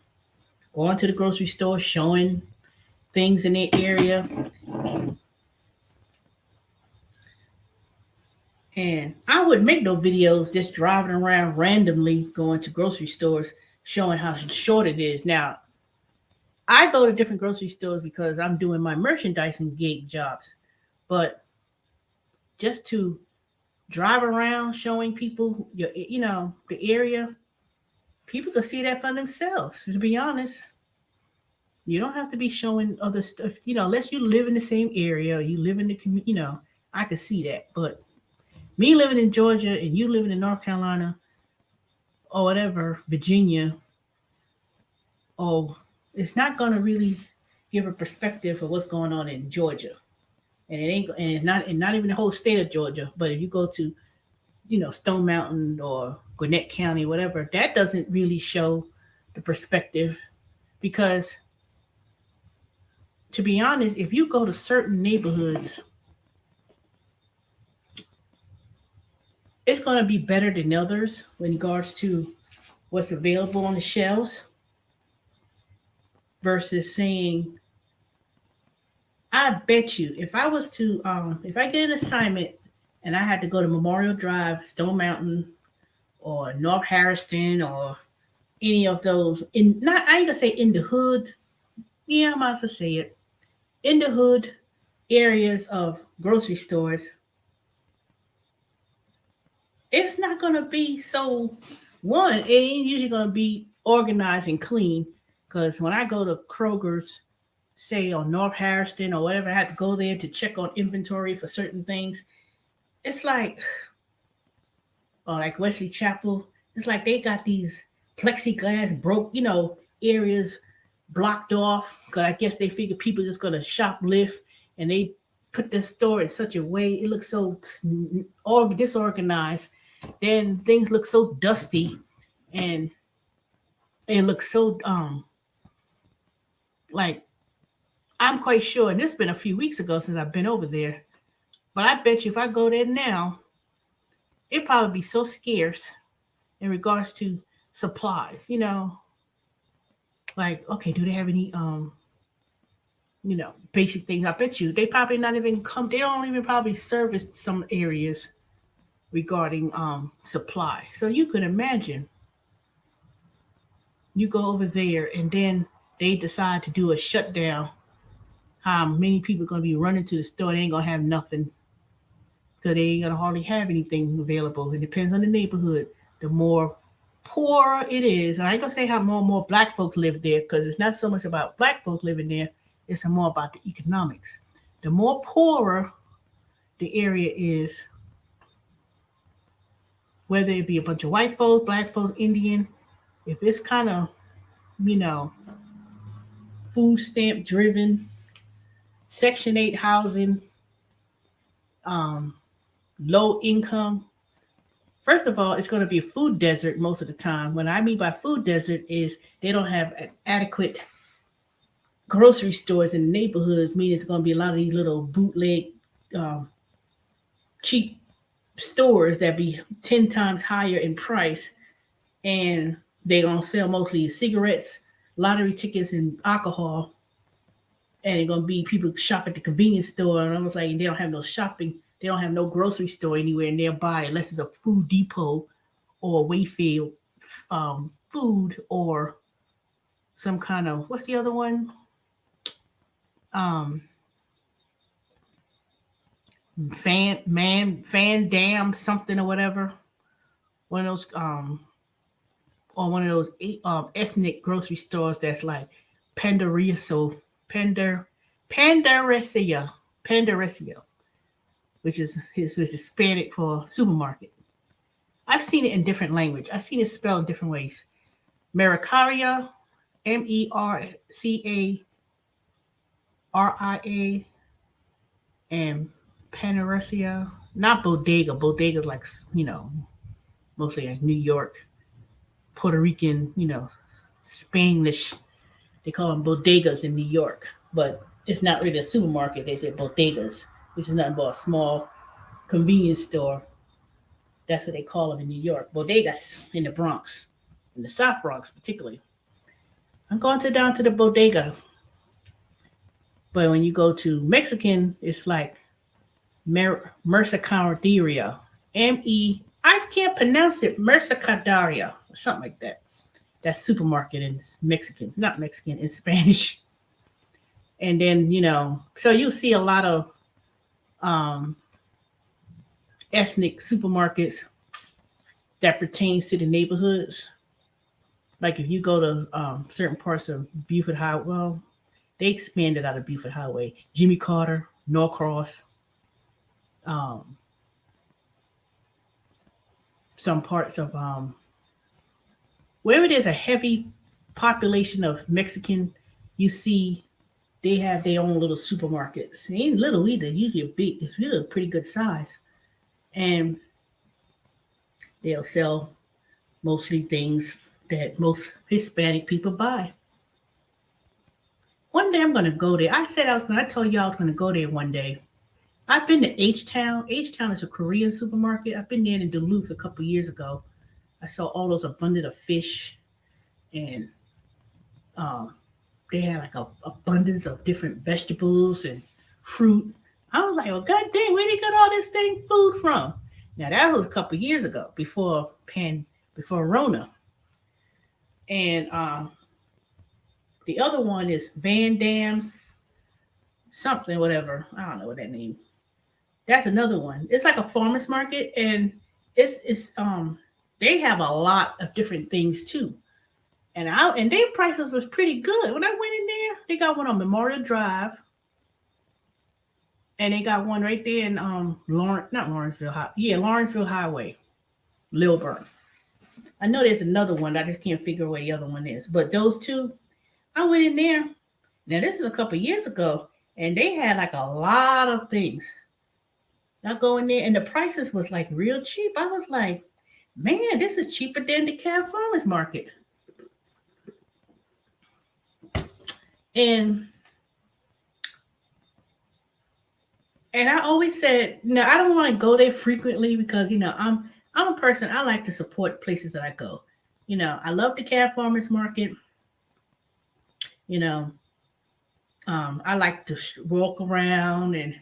[SPEAKER 1] going to the grocery store, showing things in their area. And I would make no videos just driving around randomly going to grocery stores showing how short it is. Now, I go to different grocery stores because I'm doing my merchandising gig jobs. But just to drive around showing people the area, people can see that for themselves, to be honest. You don't have to be showing other stuff, unless you live in the same area, or you live in the community, I can see that. But me living in Georgia and you living in North Carolina or whatever, Virginia, oh, it's not going to really give a perspective of what's going on in Georgia. And it ain't, and it's not, and not even the whole state of Georgia. But if you go to, Stone Mountain or Gwinnett County, whatever, that doesn't really show the perspective because, to be honest, if you go to certain neighborhoods, it's going to be better than others in regards to what's available on the shelves versus saying, I bet you if I was to, if I get an assignment and I had to go to Memorial Drive, Stone Mountain, or North Harrison, or any of those, I ain't gonna say in the hood, yeah, I might as well say it, in the hood areas of grocery stores, it's not gonna be so, one, it ain't usually gonna be organized and clean. Because when I go to Kroger's, say on North Harrison or whatever, I have to go there to check on inventory for certain things. It's like, or like Wesley Chapel, it's like they got these plexiglass broke, areas blocked off. Because I guess they figure people just gonna shoplift, and they put the store in such a way it looks so disorganized. Then things look so dusty, and it looks so like, I'm quite sure, and this has been a few weeks ago since I've been over there, but I bet you if I go there now, it'd probably be so scarce in regards to supplies, like, okay, do they have any basic things? I bet you they probably not even come, they don't even probably service some areas regarding supply. So you could imagine you go over there and then they decide to do a shutdown. How many people are going to be running to the store? They ain't going to have nothing because they ain't going to hardly have anything available. It depends on the neighborhood. The more poor it is, and I ain't going to say how more and more black folks live there because it's not so much about black folks living there. It's more about the economics. The more poorer the area is, whether it be a bunch of white folks, black folks, Indian, if it's kind of, food stamp driven, Section 8 housing, um, low income. First of all, it's going to be a food desert most of the time. What I mean by food desert is they don't have adequate grocery stores in the neighborhoods, meaning it's going to be a lot of these little bootleg, um, cheap stores that be 10 times higher in price. And they're going to sell mostly cigarettes, lottery tickets, and alcohol. And it's gonna be people shop at the convenience store, and I was like, they don't have no shopping, they don't have no grocery store anywhere nearby unless it's a Food Depot or Wayfield food or some kind of, what's the other one? Um, fan dam something or whatever. One of those or one of those ethnic grocery stores that's like Pandaria, so Pandaresia, Pandaresia, which is his Hispanic for supermarket. I've seen it in different language. I've seen it spelled in different ways. Mercaria, Mercaria, and Panaresia. Not bodega. Bodega is like, mostly like New York, Puerto Rican, Spanish. They call them bodegas in New York, but it's not really a supermarket. They say bodegas. which is nothing but a small convenience store. That's what they call them in New York. Bodegas in the Bronx, in the South Bronx particularly. I'm going to down to the bodega, but when you go to Mexican, it's like Mercaderia. I can't pronounce it, Mercaderia, or something like that. That's supermarket in Mexican, not Mexican, in Spanish. And then, so you see a lot of um, ethnic supermarkets that pertains to the neighborhoods. Like if you go to certain parts of Buford Highway, well, they expanded out of Buford Highway. Jimmy Carter, Norcross, um, some parts of wherever there's a heavy population of Mexican, you see they have their own little supermarkets. They ain't little either. Usually a big. It's really a pretty good size, and they'll sell mostly things that most Hispanic people buy. One day I'm gonna go there. I said I was gonna. I told you I was gonna go there one day. I've been to H Town. H Town is a Korean supermarket. I've been there in Duluth a couple years ago. I saw all those abundant of fish, and um, they had like a abundance of different vegetables and fruit. I was like, "Oh God dang, where they got all this thing food from?" Now that was a couple years ago, before Rona, and the other one is Van Dam something, whatever. I don't know what that name. That's another one. It's like a farmers market, and it's they have a lot of different things too. And their prices was pretty good. When I went in there, they got one on Memorial Drive, and they got one right there in not Lawrenceville High, yeah, Lawrenceville Highway, Lilburn. I know there's another one. I just can't figure where the other one is. But those two, I went in there. Now this is a couple years ago, and they had like a lot of things. I go in there, and the prices was like real cheap. I was like, man, this is cheaper than the Cal Farmers Market. And I always said, no, I don't want to go there frequently because I'm a person. I like to support places that I go. I love the Cal Farmers Market. You know, I like to walk around and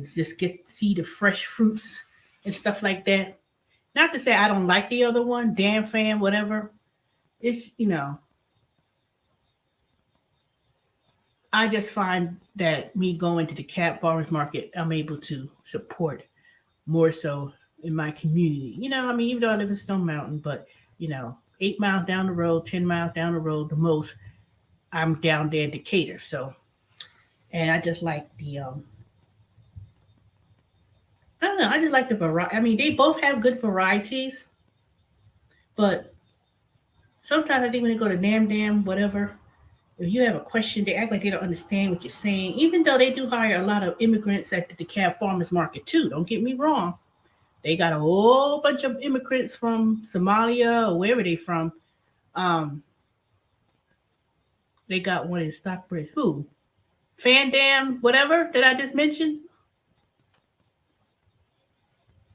[SPEAKER 1] just get see the fresh fruits and stuff like that. Not to say I don't like the other one, damn fan, whatever. It's I just find that me going to the Cat Farmers Market, I'm able to support more so in my community. I mean, even though I live in Stone Mountain, but 8 miles down the road, 10 miles down the road, the most, I'm down there in Decatur. So, and I just like the I don't know, I just like the variety. I mean, they both have good varieties, but sometimes I think when they go to Nam Dam, whatever, if you have a question, they act like they don't understand what you're saying, even though they do hire a lot of immigrants at the DeKalb Farmers Market too. Don't get me wrong. They got a whole bunch of immigrants from Somalia or wherever they from. Um, they got one in Stockbridge. Who? Fandam, whatever that I just mentioned.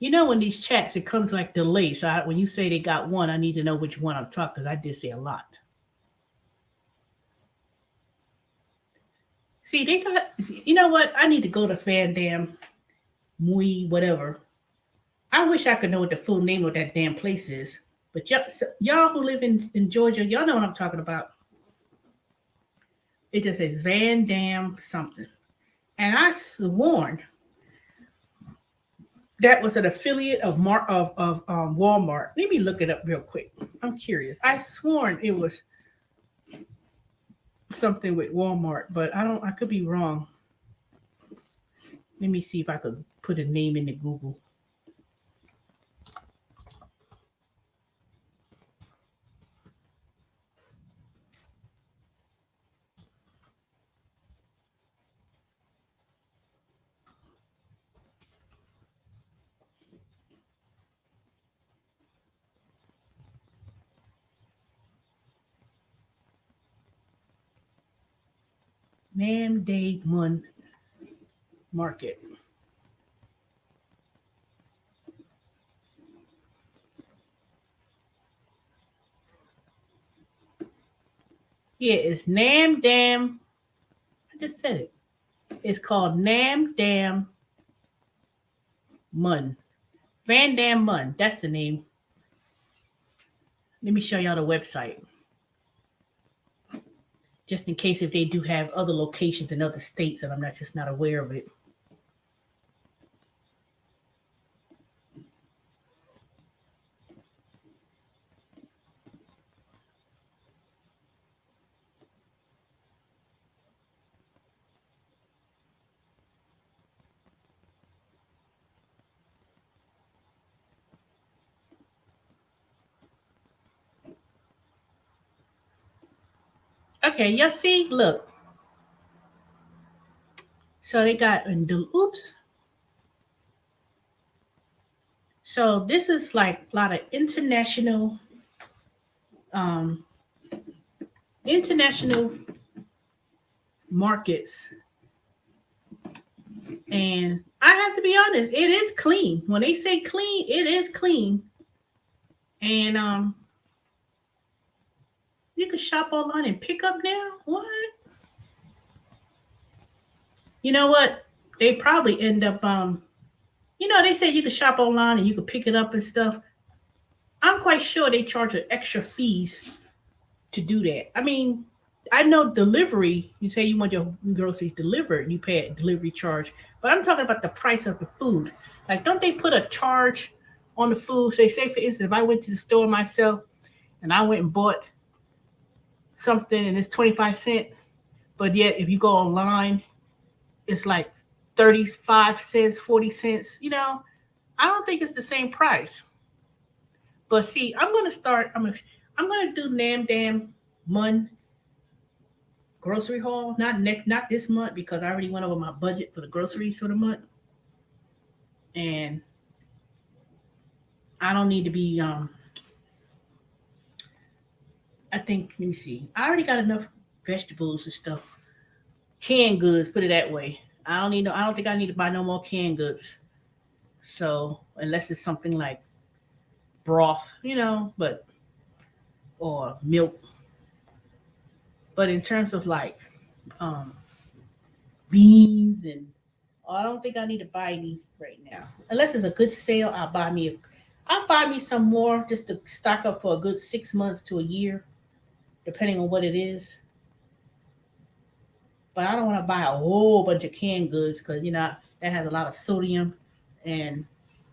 [SPEAKER 1] When these chats, it comes like delay. So when you say they got one, I need to know which one I'm talking because I did say a lot. See, they got. You know what? I need to go to Fandam, Mui, whatever. I wish I could know what the full name of that damn place is. But y'all who live in Georgia, y'all know what I'm talking about. It just says Van Dam something. And I sworn that was an affiliate of Walmart. Let me look it up real quick. I'm curious. I sworn it was something with Walmart, but I could be wrong. Let me see if I could put a name into Google. Nam Day Mun. market. Yeah, it's Nam Dam. I just said it. It's called Nam Dam Mun. Van Dam Mun. That's the name. Let me show y'all the website. Just in case if they do have other locations in other states and I'm not just not aware of it. Okay, y'all see? Look. So they got oops. So this is like a lot of um international markets. And I have to be honest, it is clean. When they say clean, it is clean. And you can shop online and pick up now. What? You know what? They probably end up they say you can shop online and you can pick it up and stuff. I'm quite sure they charge an extra fees to do that. I mean, I know delivery, you say you want your groceries delivered, you pay a delivery charge. But I'm talking about the price of the food. Like, don't they put a charge on the food? Say for instance, if I went to the store myself and I went and bought something and it's 25 cents, but yet if you go online, it's like 35 cents, 40 cents, I don't think it's the same price. But see, I'm gonna do Nam Dam Mun grocery haul. Not this month because I already went over my budget for the groceries for the month. And I don't need to be I think let me see. I already got enough vegetables and stuff. Canned goods, put it that way. I don't think I need to buy no more canned goods. So unless it's something like broth, but or milk. But in terms of like um beans and I don't think I need to buy any right now. Unless it's a good sale, I'll buy me some more just to stock up for a good 6 months to a year, depending on what it is. But I don't want to buy a whole bunch of canned goods because that has a lot of sodium. And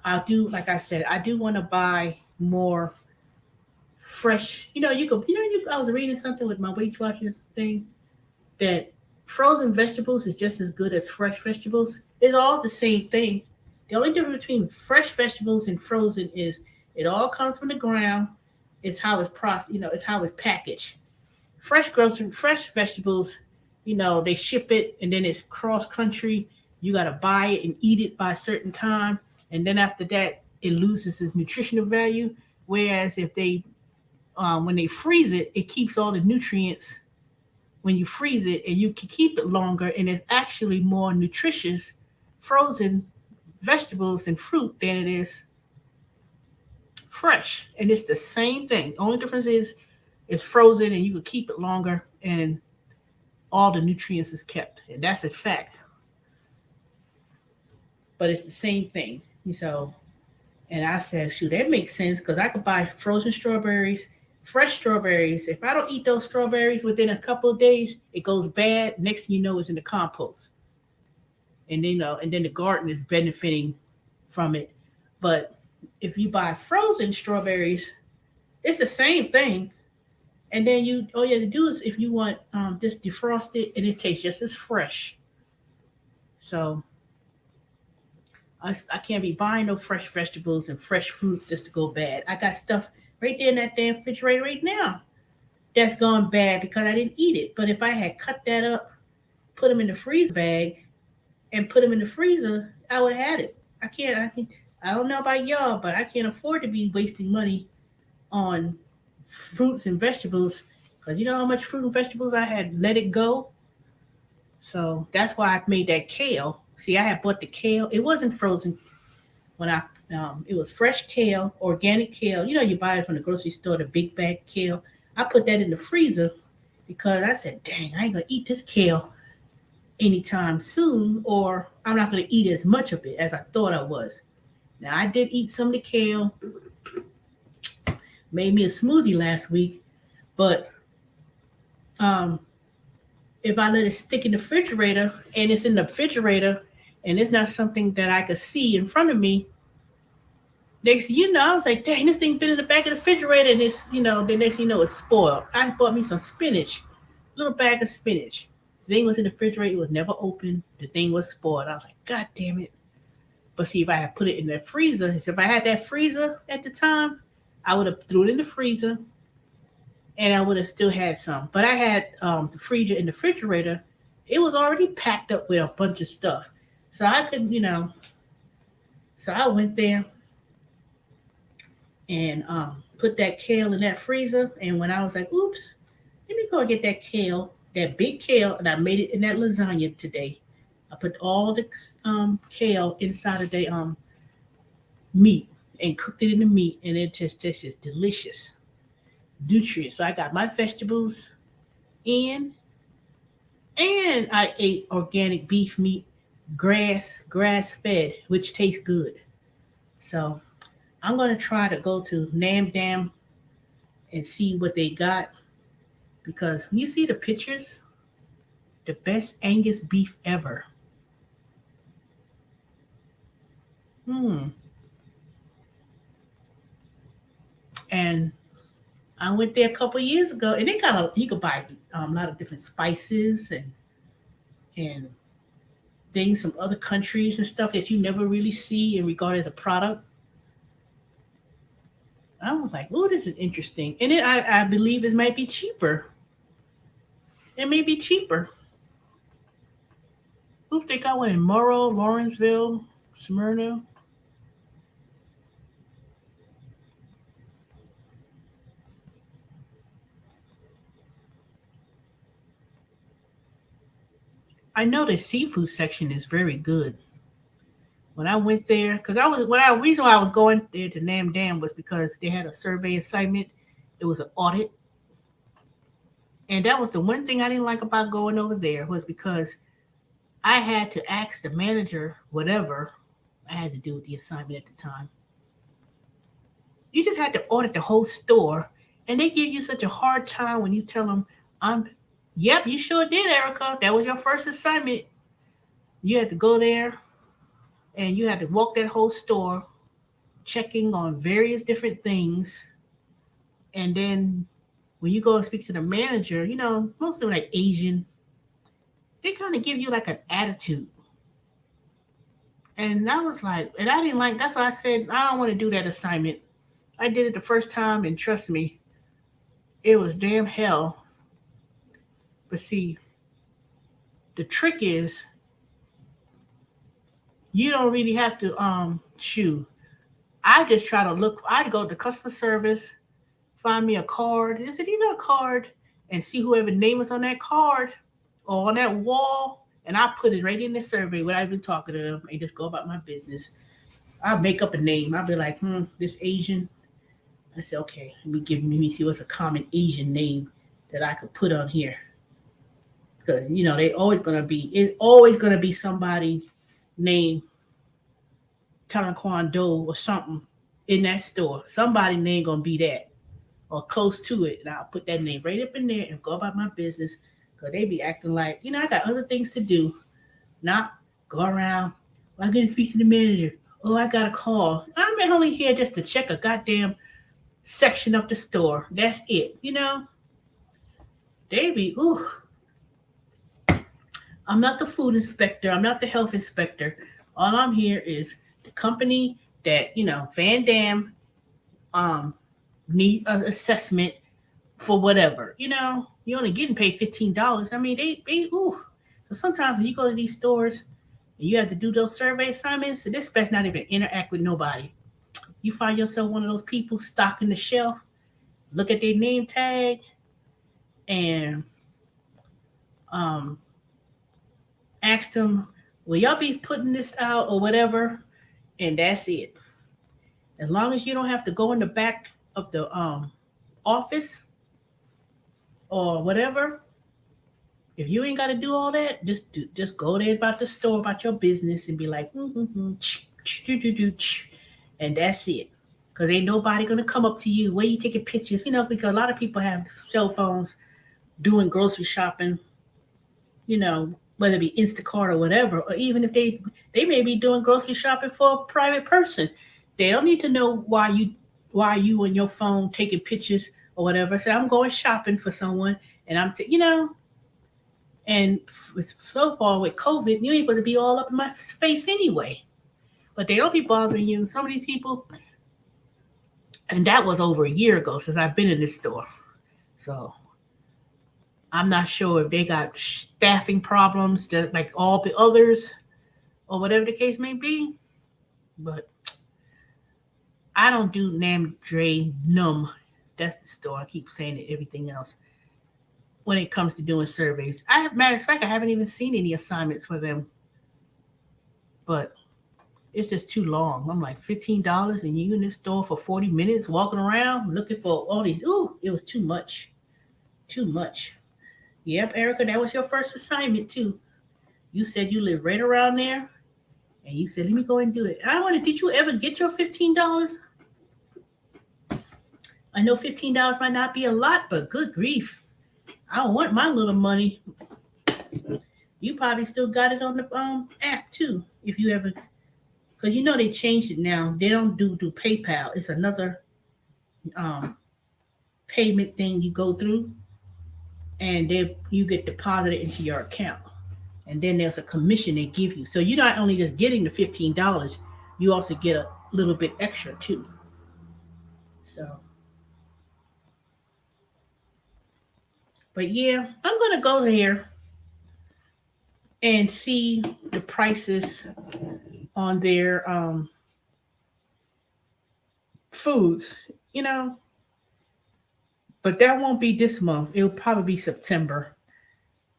[SPEAKER 1] like I said, I do want to buy more fresh. I was reading something with my Weight Watchers thing that frozen vegetables is just as good as fresh vegetables. It's all the same thing. The only difference between fresh vegetables and frozen is it all comes from the ground. It's how it's processed. It's how it's packaged. Fresh vegetables, they ship it and then it's cross country. You got to buy it and eat it by a certain time, and then after that, it loses its nutritional value. Whereas if they when they freeze it, it keeps all the nutrients when you freeze it and you can keep it longer and it's actually more nutritious frozen vegetables and fruit than it is fresh. And it's the same thing. Only difference is it's frozen and you can keep it longer and all the nutrients is kept. And that's a fact. But it's the same thing. So and I said, shoot, that makes sense because I could buy frozen strawberries, fresh strawberries. If I don't eat those strawberries within a couple of days, it goes bad. Next thing you know, it's in the compost. And then the garden is benefiting from it. But if you buy frozen strawberries, it's the same thing. And then all you have to do is if you want just defrost it and it tastes just as fresh. So I can't be buying no fresh vegetables and fresh fruits just to go bad. I got stuff right there in that damn refrigerator right now that's gone bad because I didn't eat it. But if I had cut that up, put them in the freezer bag, and put them in the freezer, I would have had it. I don't know about y'all, but I can't afford to be wasting money on fruits and vegetables because you know how much fruit and vegetables I had let it go. So that's why I made that kale See, I had bought the kale. It wasn't frozen when it was fresh kale, organic kale. You know, you buy it from the grocery store, the big bag kale. I put that in the freezer because I said, dang, I ain't gonna eat this kale anytime soon, or I'm not gonna eat as much of it as I thought I was. Now I did eat some of the kale, made me a smoothie last week, but um, if I let it stick in the refrigerator and it's in the refrigerator and it's not something that I could see in front of me, next thing you know, I was like, dang, this thing been in the back of the refrigerator and it's, the next thing you know, it's spoiled. I bought me some spinach, little bag of spinach. The thing was in the refrigerator, it was never open. The thing was spoiled. I was like, God damn it. But see, if I had put it in the freezer, if I had that freezer at the time, I would have threw it in the freezer and I would have still had some. But I had the freezer in the refrigerator. It was already packed up with a bunch of stuff. So I could, so I went there and put that kale in that freezer. And when I was like, oops, let me go get that kale, that big kale, and I made it in that lasagna today. I put all the kale inside of the meat and cooked it in the meat, and it just tasted delicious, nutritious. So I got my vegetables in, and I ate organic beef meat, grass fed, which tastes good. So I'm gonna try to go to Nam Dam and see what they got, because when you see the pictures, the best Angus beef ever. Hmm. And I went there a couple years ago, and they got you could buy a lot of different spices and things from other countries and stuff that you never really see in regard to the product. I was like, oh, this is interesting, and I believe it might be cheaper. It may be cheaper. Oops, they got one in Morrow, Lawrenceville, Smyrna. I know the seafood section is very good. When I went there, because I was when I reason why I was going there to Nam Dam was because they had a survey assignment. It was an audit, and that was the one thing I didn't like about going over there was because I had to ask the manager whatever I had to do with the assignment at the time. You just had to audit the whole store, and they give you such a hard time when you tell them, "I'm, yep, you sure did, Erica. That was your first assignment. You had to go there and you had to walk that whole store, checking on various different things, and then when you go and speak to the manager, most of them like Asian, they kind of give you like an attitude." And I was like, and I didn't like. That's why I said I don't want to do that assignment. I did it the first time, and trust me, it was damn hell. But see, the trick is you don't really have to shoot. I just try to look. I'd go to customer service, find me a card. They said, "You got a card?" And see whoever name is on that card or on that wall, and I put it right in the survey without even talking to them, and just go about my business. I'll make up a name. I'll be like, this Asian. I said, okay, let me see what's a common Asian name that I could put on here. Because they always gonna be it's always gonna be somebody named Taekwondo or something in that store. Somebody name gonna be that or close to it, and I'll put that name right up in there and go about my business. Cause they be acting like I got other things to do, not go around. Well, I gotta speak to the manager. Oh, I got a call. I'm only here just to check a goddamn section of the store. That's it. They be ooh. I'm not the food inspector. I'm not the health inspector. All I'm here is the company that Van Dam um need an assessment for whatever. You only getting paid $15. I mean, they ooh. So sometimes when you go to these stores and you have to do those survey assignments, and this best not even interact with nobody. You find yourself one of those people stocking the shelf, look at their name tag, and um ask them Will y'all be putting this out or whatever? And that's it. As long as you don't have to go in the back of the office or whatever, if you ain't got to do all that, just go there about the store, about your business, and be like, and that's it. Because ain't nobody gonna come up to you. Where you taking pictures? Because a lot of people have cell phones doing grocery shopping. Whether it be Instacart or whatever, or even if they may be doing grocery shopping for a private person. They don't need to know why you on your phone taking pictures or whatever. Say I'm going shopping for someone, and and so far with COVID, you ain't supposed to be all up in my face anyway. But they don't be bothering you. Some of these people, and that was over a year ago since I've been in this store. So I'm not sure if they got staffing problems just like all the others or whatever the case may be. But I don't do Nam Dre Num. That's the store. I keep saying it, everything else. When it comes to doing surveys, matter of fact, I haven't even seen any assignments for them. But it's just too long. I'm like $15 and you in this store for 40 minutes walking around looking for all these. Ooh, it was too much. Too much. Yep, Erica, that was your first assignment too. You said you live right around there, and you said, "Let me go and do it." I wonder, did you ever get your $15? I know $15 might not be a lot, but good grief, I don't want my little money. You probably still got it on the app too, if you ever, because they changed it now. They don't do PayPal. It's another um payment thing you go through, and you get deposited into your account. And then there's a commission they give you. So you're not only just getting the $15, you also get a little bit extra too. So, but yeah, I'm gonna go there and see the prices on their foods, you know. But that won't be this month. It'll probably be September.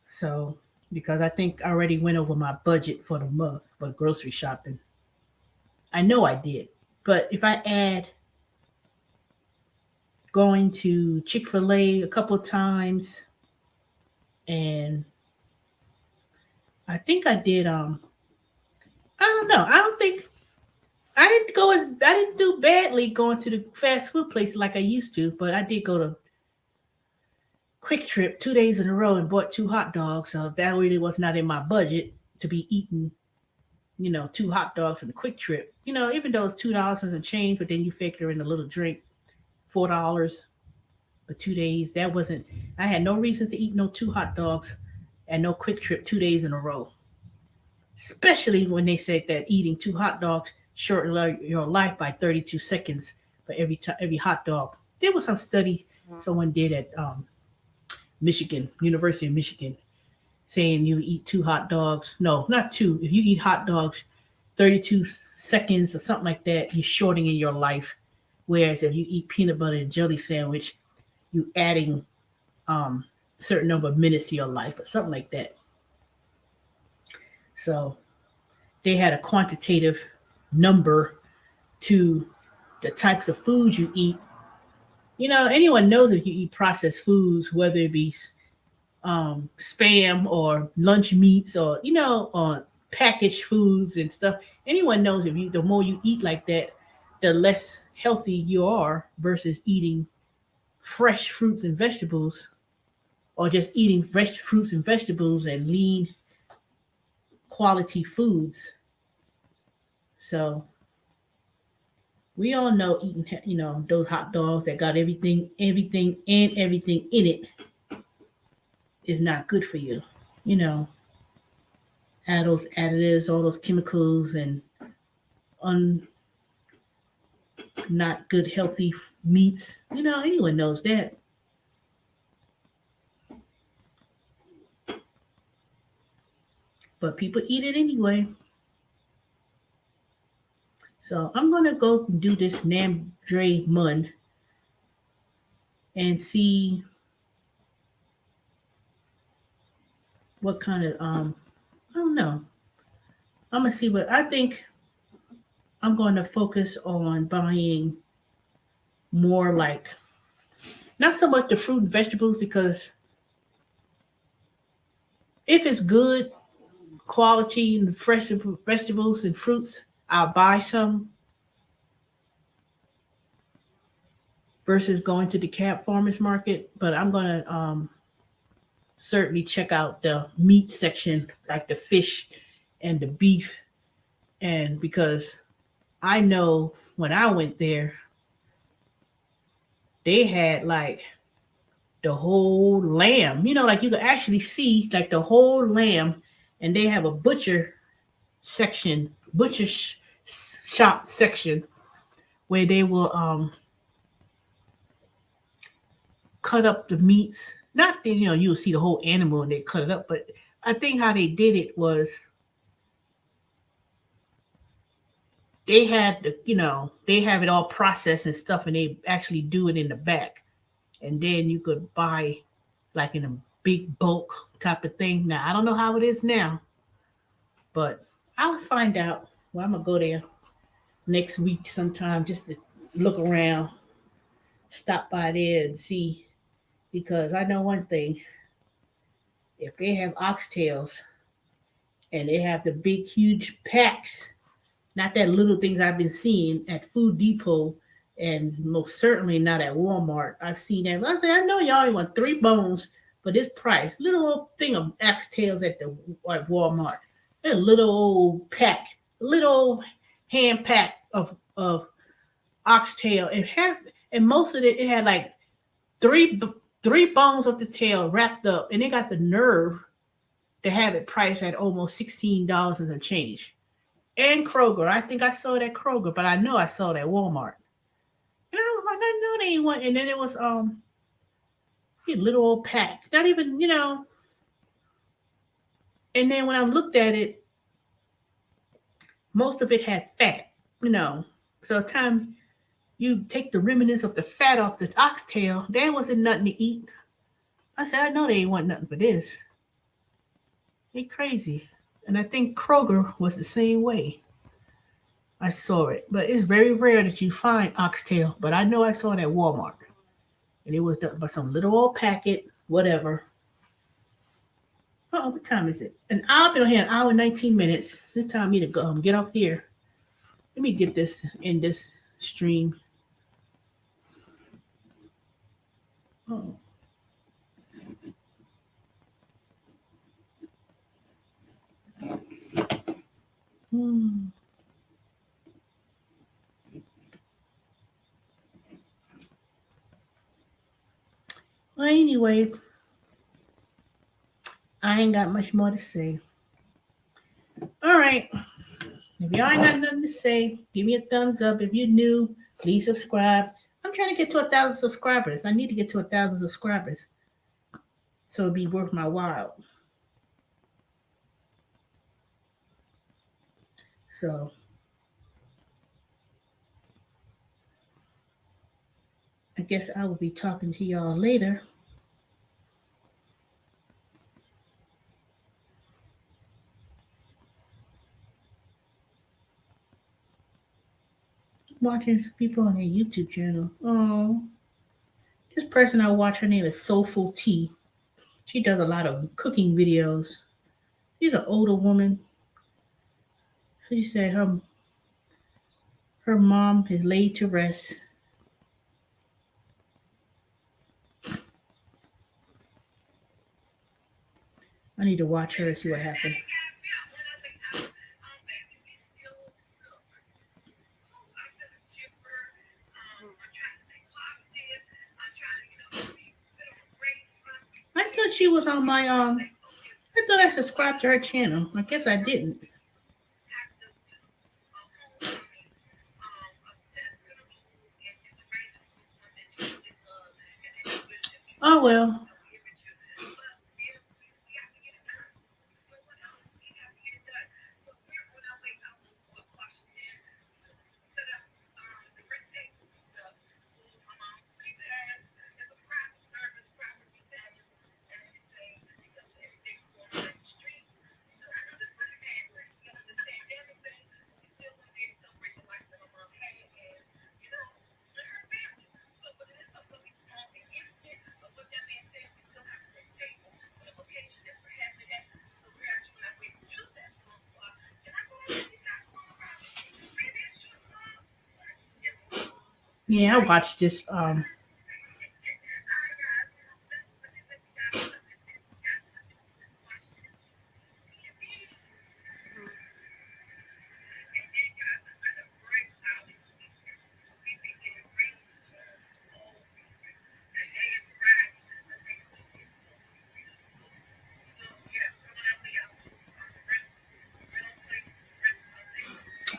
[SPEAKER 1] So because I think I already went over my budget for the month for grocery shopping. I know I did. But if I add going to Chick-fil-A a couple of times, and I think I did I don't know. I don't think I didn't do badly going to the fast food place like I used to, but I did go to Quick Trip 2 days in a row and bought two hot dogs. So that really was not in my budget to be eating, two hot dogs from the Quick Trip. Even though it's $2 and some change, but then you figure in a little drink, $4 for 2 days. That wasn't. I had no reason to eat no two hot dogs and no Quick Trip 2 days in a row. Especially when they said that eating two hot dogs shorten your life by 32 seconds for every hot dog. There was some study someone did at Michigan, University of Michigan, saying you eat two hot dogs. No, not two. If you eat hot dogs 32 seconds or something like that, you're shortening your life. Whereas if you eat peanut butter and jelly sandwich, you adding certain number of minutes to your life or something like that. So they had a quantitative number to the types of foods you eat. Anyone knows if you eat processed foods, whether it be spam or lunch meats or or packaged foods and stuff. Anyone knows if you the more you eat like that, the less healthy you are versus eating fresh fruits and vegetables, or just eating fresh fruits and vegetables and lean quality foods. So we all know eating, those hot dogs that got everything in it is not good for you. You know, add those additives, all those chemicals, and un not good healthy meats. Anyone knows that. But people eat it anyway. So I'm gonna go do this Nam Dre Mun and see what kind of I don't know. I'm gonna see what I think. I'm going to focus on buying more like not so much the fruit and vegetables because if it's good quality and fresh vegetables and fruits, I'll buy some versus going to the Camp Farmers Market. But I'm gonna certainly check out the meat section, like the fish and the beef, and because I know when I went there, they had like the whole lamb. You know, like you could actually see like the whole lamb, and they have a section, shop section where they will cut up the meats. Not that you'll see the whole animal and they cut it up, but I think how they did it was they had they have it all processed and stuff, and they actually do it in the back, and then you could buy like in a big bulk type of thing. Now I don't know how it is now, but I'll find out. Well, I'm gonna go there next week sometime just to look around, stop by there and see, because I know one thing: if they have oxtails and they have the big huge packs, not that little things I've been seeing at Food Depot and most certainly not at Walmart. I've seen that. I said, I know y'all only want 3 bones for this price. Little old thing of oxtails at Walmart. A little old pack, a little old hand pack of oxtail, and most of it had like three three bones of the tail wrapped up, and they got the nerve to have it priced at almost $16 and a change. And Kroger, I think I saw it at Kroger, but I know I saw it at Walmart. And I was like, I know they ain't want. And then it was a little old pack, not even And then when I looked at it, most of it had fat, you know. So the time you take the remnants of the fat off the oxtail, there wasn't nothing to eat. I said, I know they ain't want nothing for this. They crazy. And I think Kroger was the same way. I saw it. But it's very rare that you find oxtail. But I know I saw it at Walmart. And it was done by some little old packet, whatever. Oh, what time is it? An hour, been here, an hour and 19 minutes. It's time for me to go get off here. Let me get this in this stream. Oh. Hmm. Well, anyway, I ain't got much more to say. All right. If y'all ain't got nothing to say, give me a thumbs up. If you're new, please subscribe. I'm trying to get to 1,000 subscribers. I need to get to 1,000 subscribers so it'll be worth my while. So I guess I will be talking to y'all later. Watching people on their YouTube channel. Oh, this person I watch, her name is Soulful Tea. She does a lot of cooking videos. She's an older woman. She said her mom is laid to rest. I need to watch her and see what happened. I thought she was on my I thought I subscribed to her channel. I guess I didn't. Oh well. Yeah, I watched this.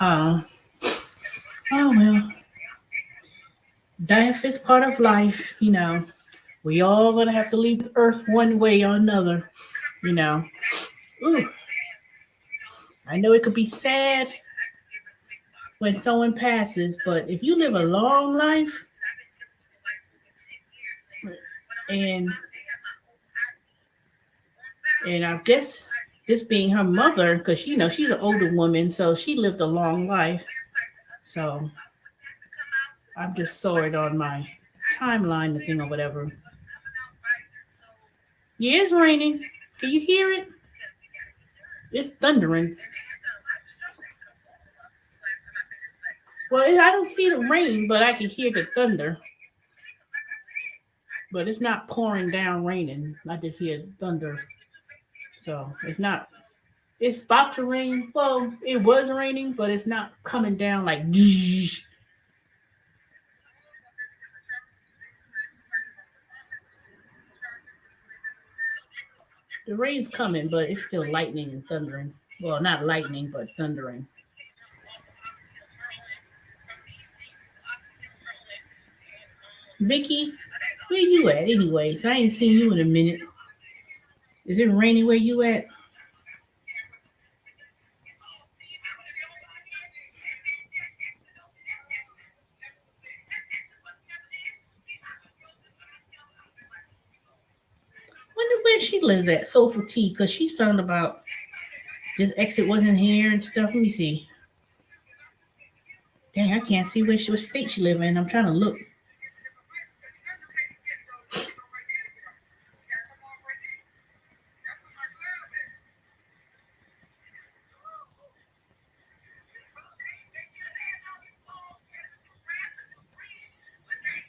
[SPEAKER 1] Uh, oh well, death is part of life. We all gonna have to leave Earth one way or another. You know. Ooh, I know it could be sad when someone passes, but if you live a long life and I guess this being her mother, because she's an older woman, so she lived a long life. So I've just saw it on my timeline, the thing or whatever. Yeah, it's raining. Can you hear it? It's thundering. Well, I don't see the rain, but I can hear the thunder. But it's not pouring down raining. I just hear thunder. So it's not. It's about to rain. Well, it was raining, but it's not coming down like. The rain's coming, but it's still lightning and thundering. Well, not lightning, but thundering. Vicky, where you at anyways? I ain't seen you in a minute. Is it raining where you at? Wonder where she lives at, Soulful Tea, because she's talking about this exit wasn't here and stuff. Let me see. Dang, I can't see what state she live in. I'm trying to look.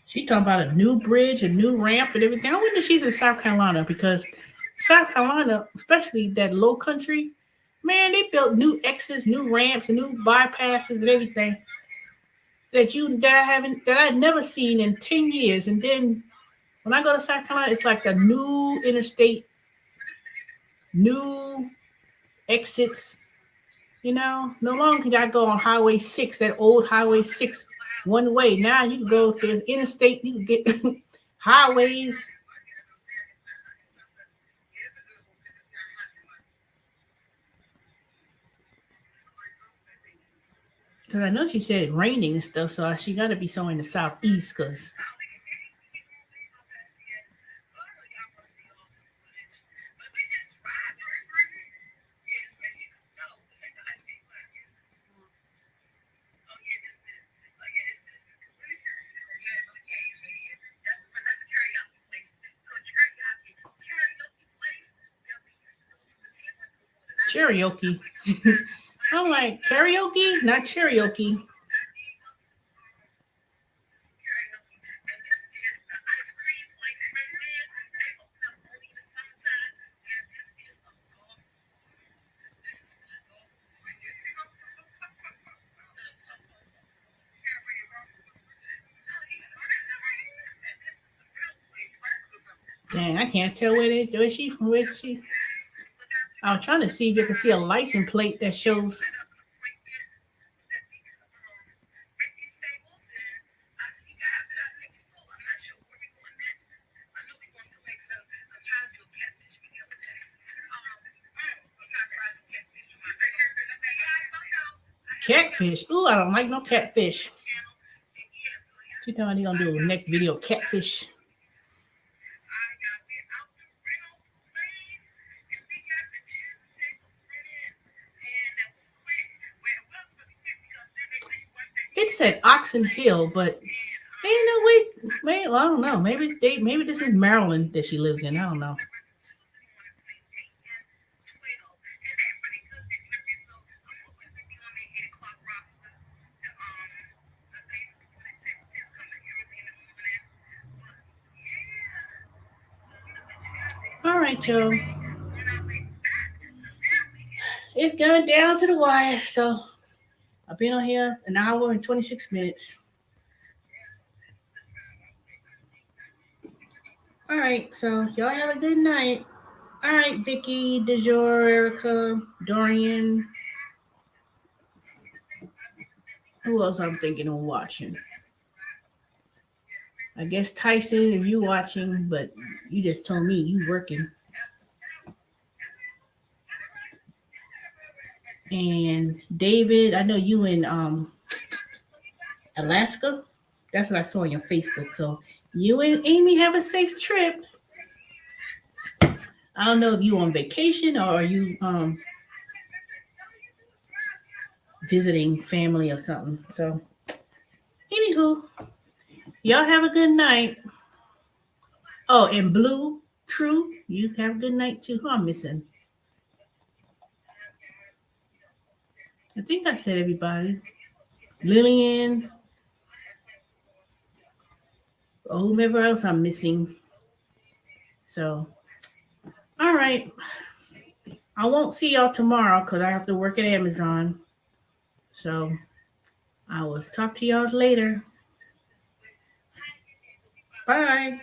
[SPEAKER 1] She talking about a new bridge, a new ramp, and everything. I wonder if she's in South Carolina because South Carolina, especially that low country, man, they built new exits, new ramps, and new bypasses and everything that I've never seen in 10 years. And then when I go to South Carolina, it's like a new interstate, new exits. No longer can I go on Highway 6, that old Highway 6 one way. Now you can go, there's interstate, you can get highways. Because I know she said raining and stuff, so she got to be somewhere in the southeast. Because karaoke. I'm like, karaoke, not karaoke. Dang, I can't tell where she from. Where she? I'm trying to see if you can see a license plate that shows. Catfish. Ooh, I don't like no catfish. She telling me gonna do a next video catfish. It said Oxon Hill, but ain't no way. Well, I don't know. Maybe this is Maryland that she lives in. I don't know. right, Joe. It's going down to the wire. So I've been on here an hour and 26 minutes. All right, so y'all have a good night. All right, Vicky, DeJour, Erica, Dorian. Who else I'm thinking of watching? I guess Tyson, if you watching, but you just told me you working. And David, I know you in Alaska. That's what I saw on your Facebook. So you and Amy have a safe trip. I don't know if you on vacation or are you visiting family or something. So anywho, y'all have a good night. Oh, and Blue, True, you have a good night too. Who I'm missing? I think I said everybody. Lillian, or whomever else I'm missing. So, all right. I won't see y'all tomorrow because I have to work at Amazon. So, I will talk to y'all later. Bye.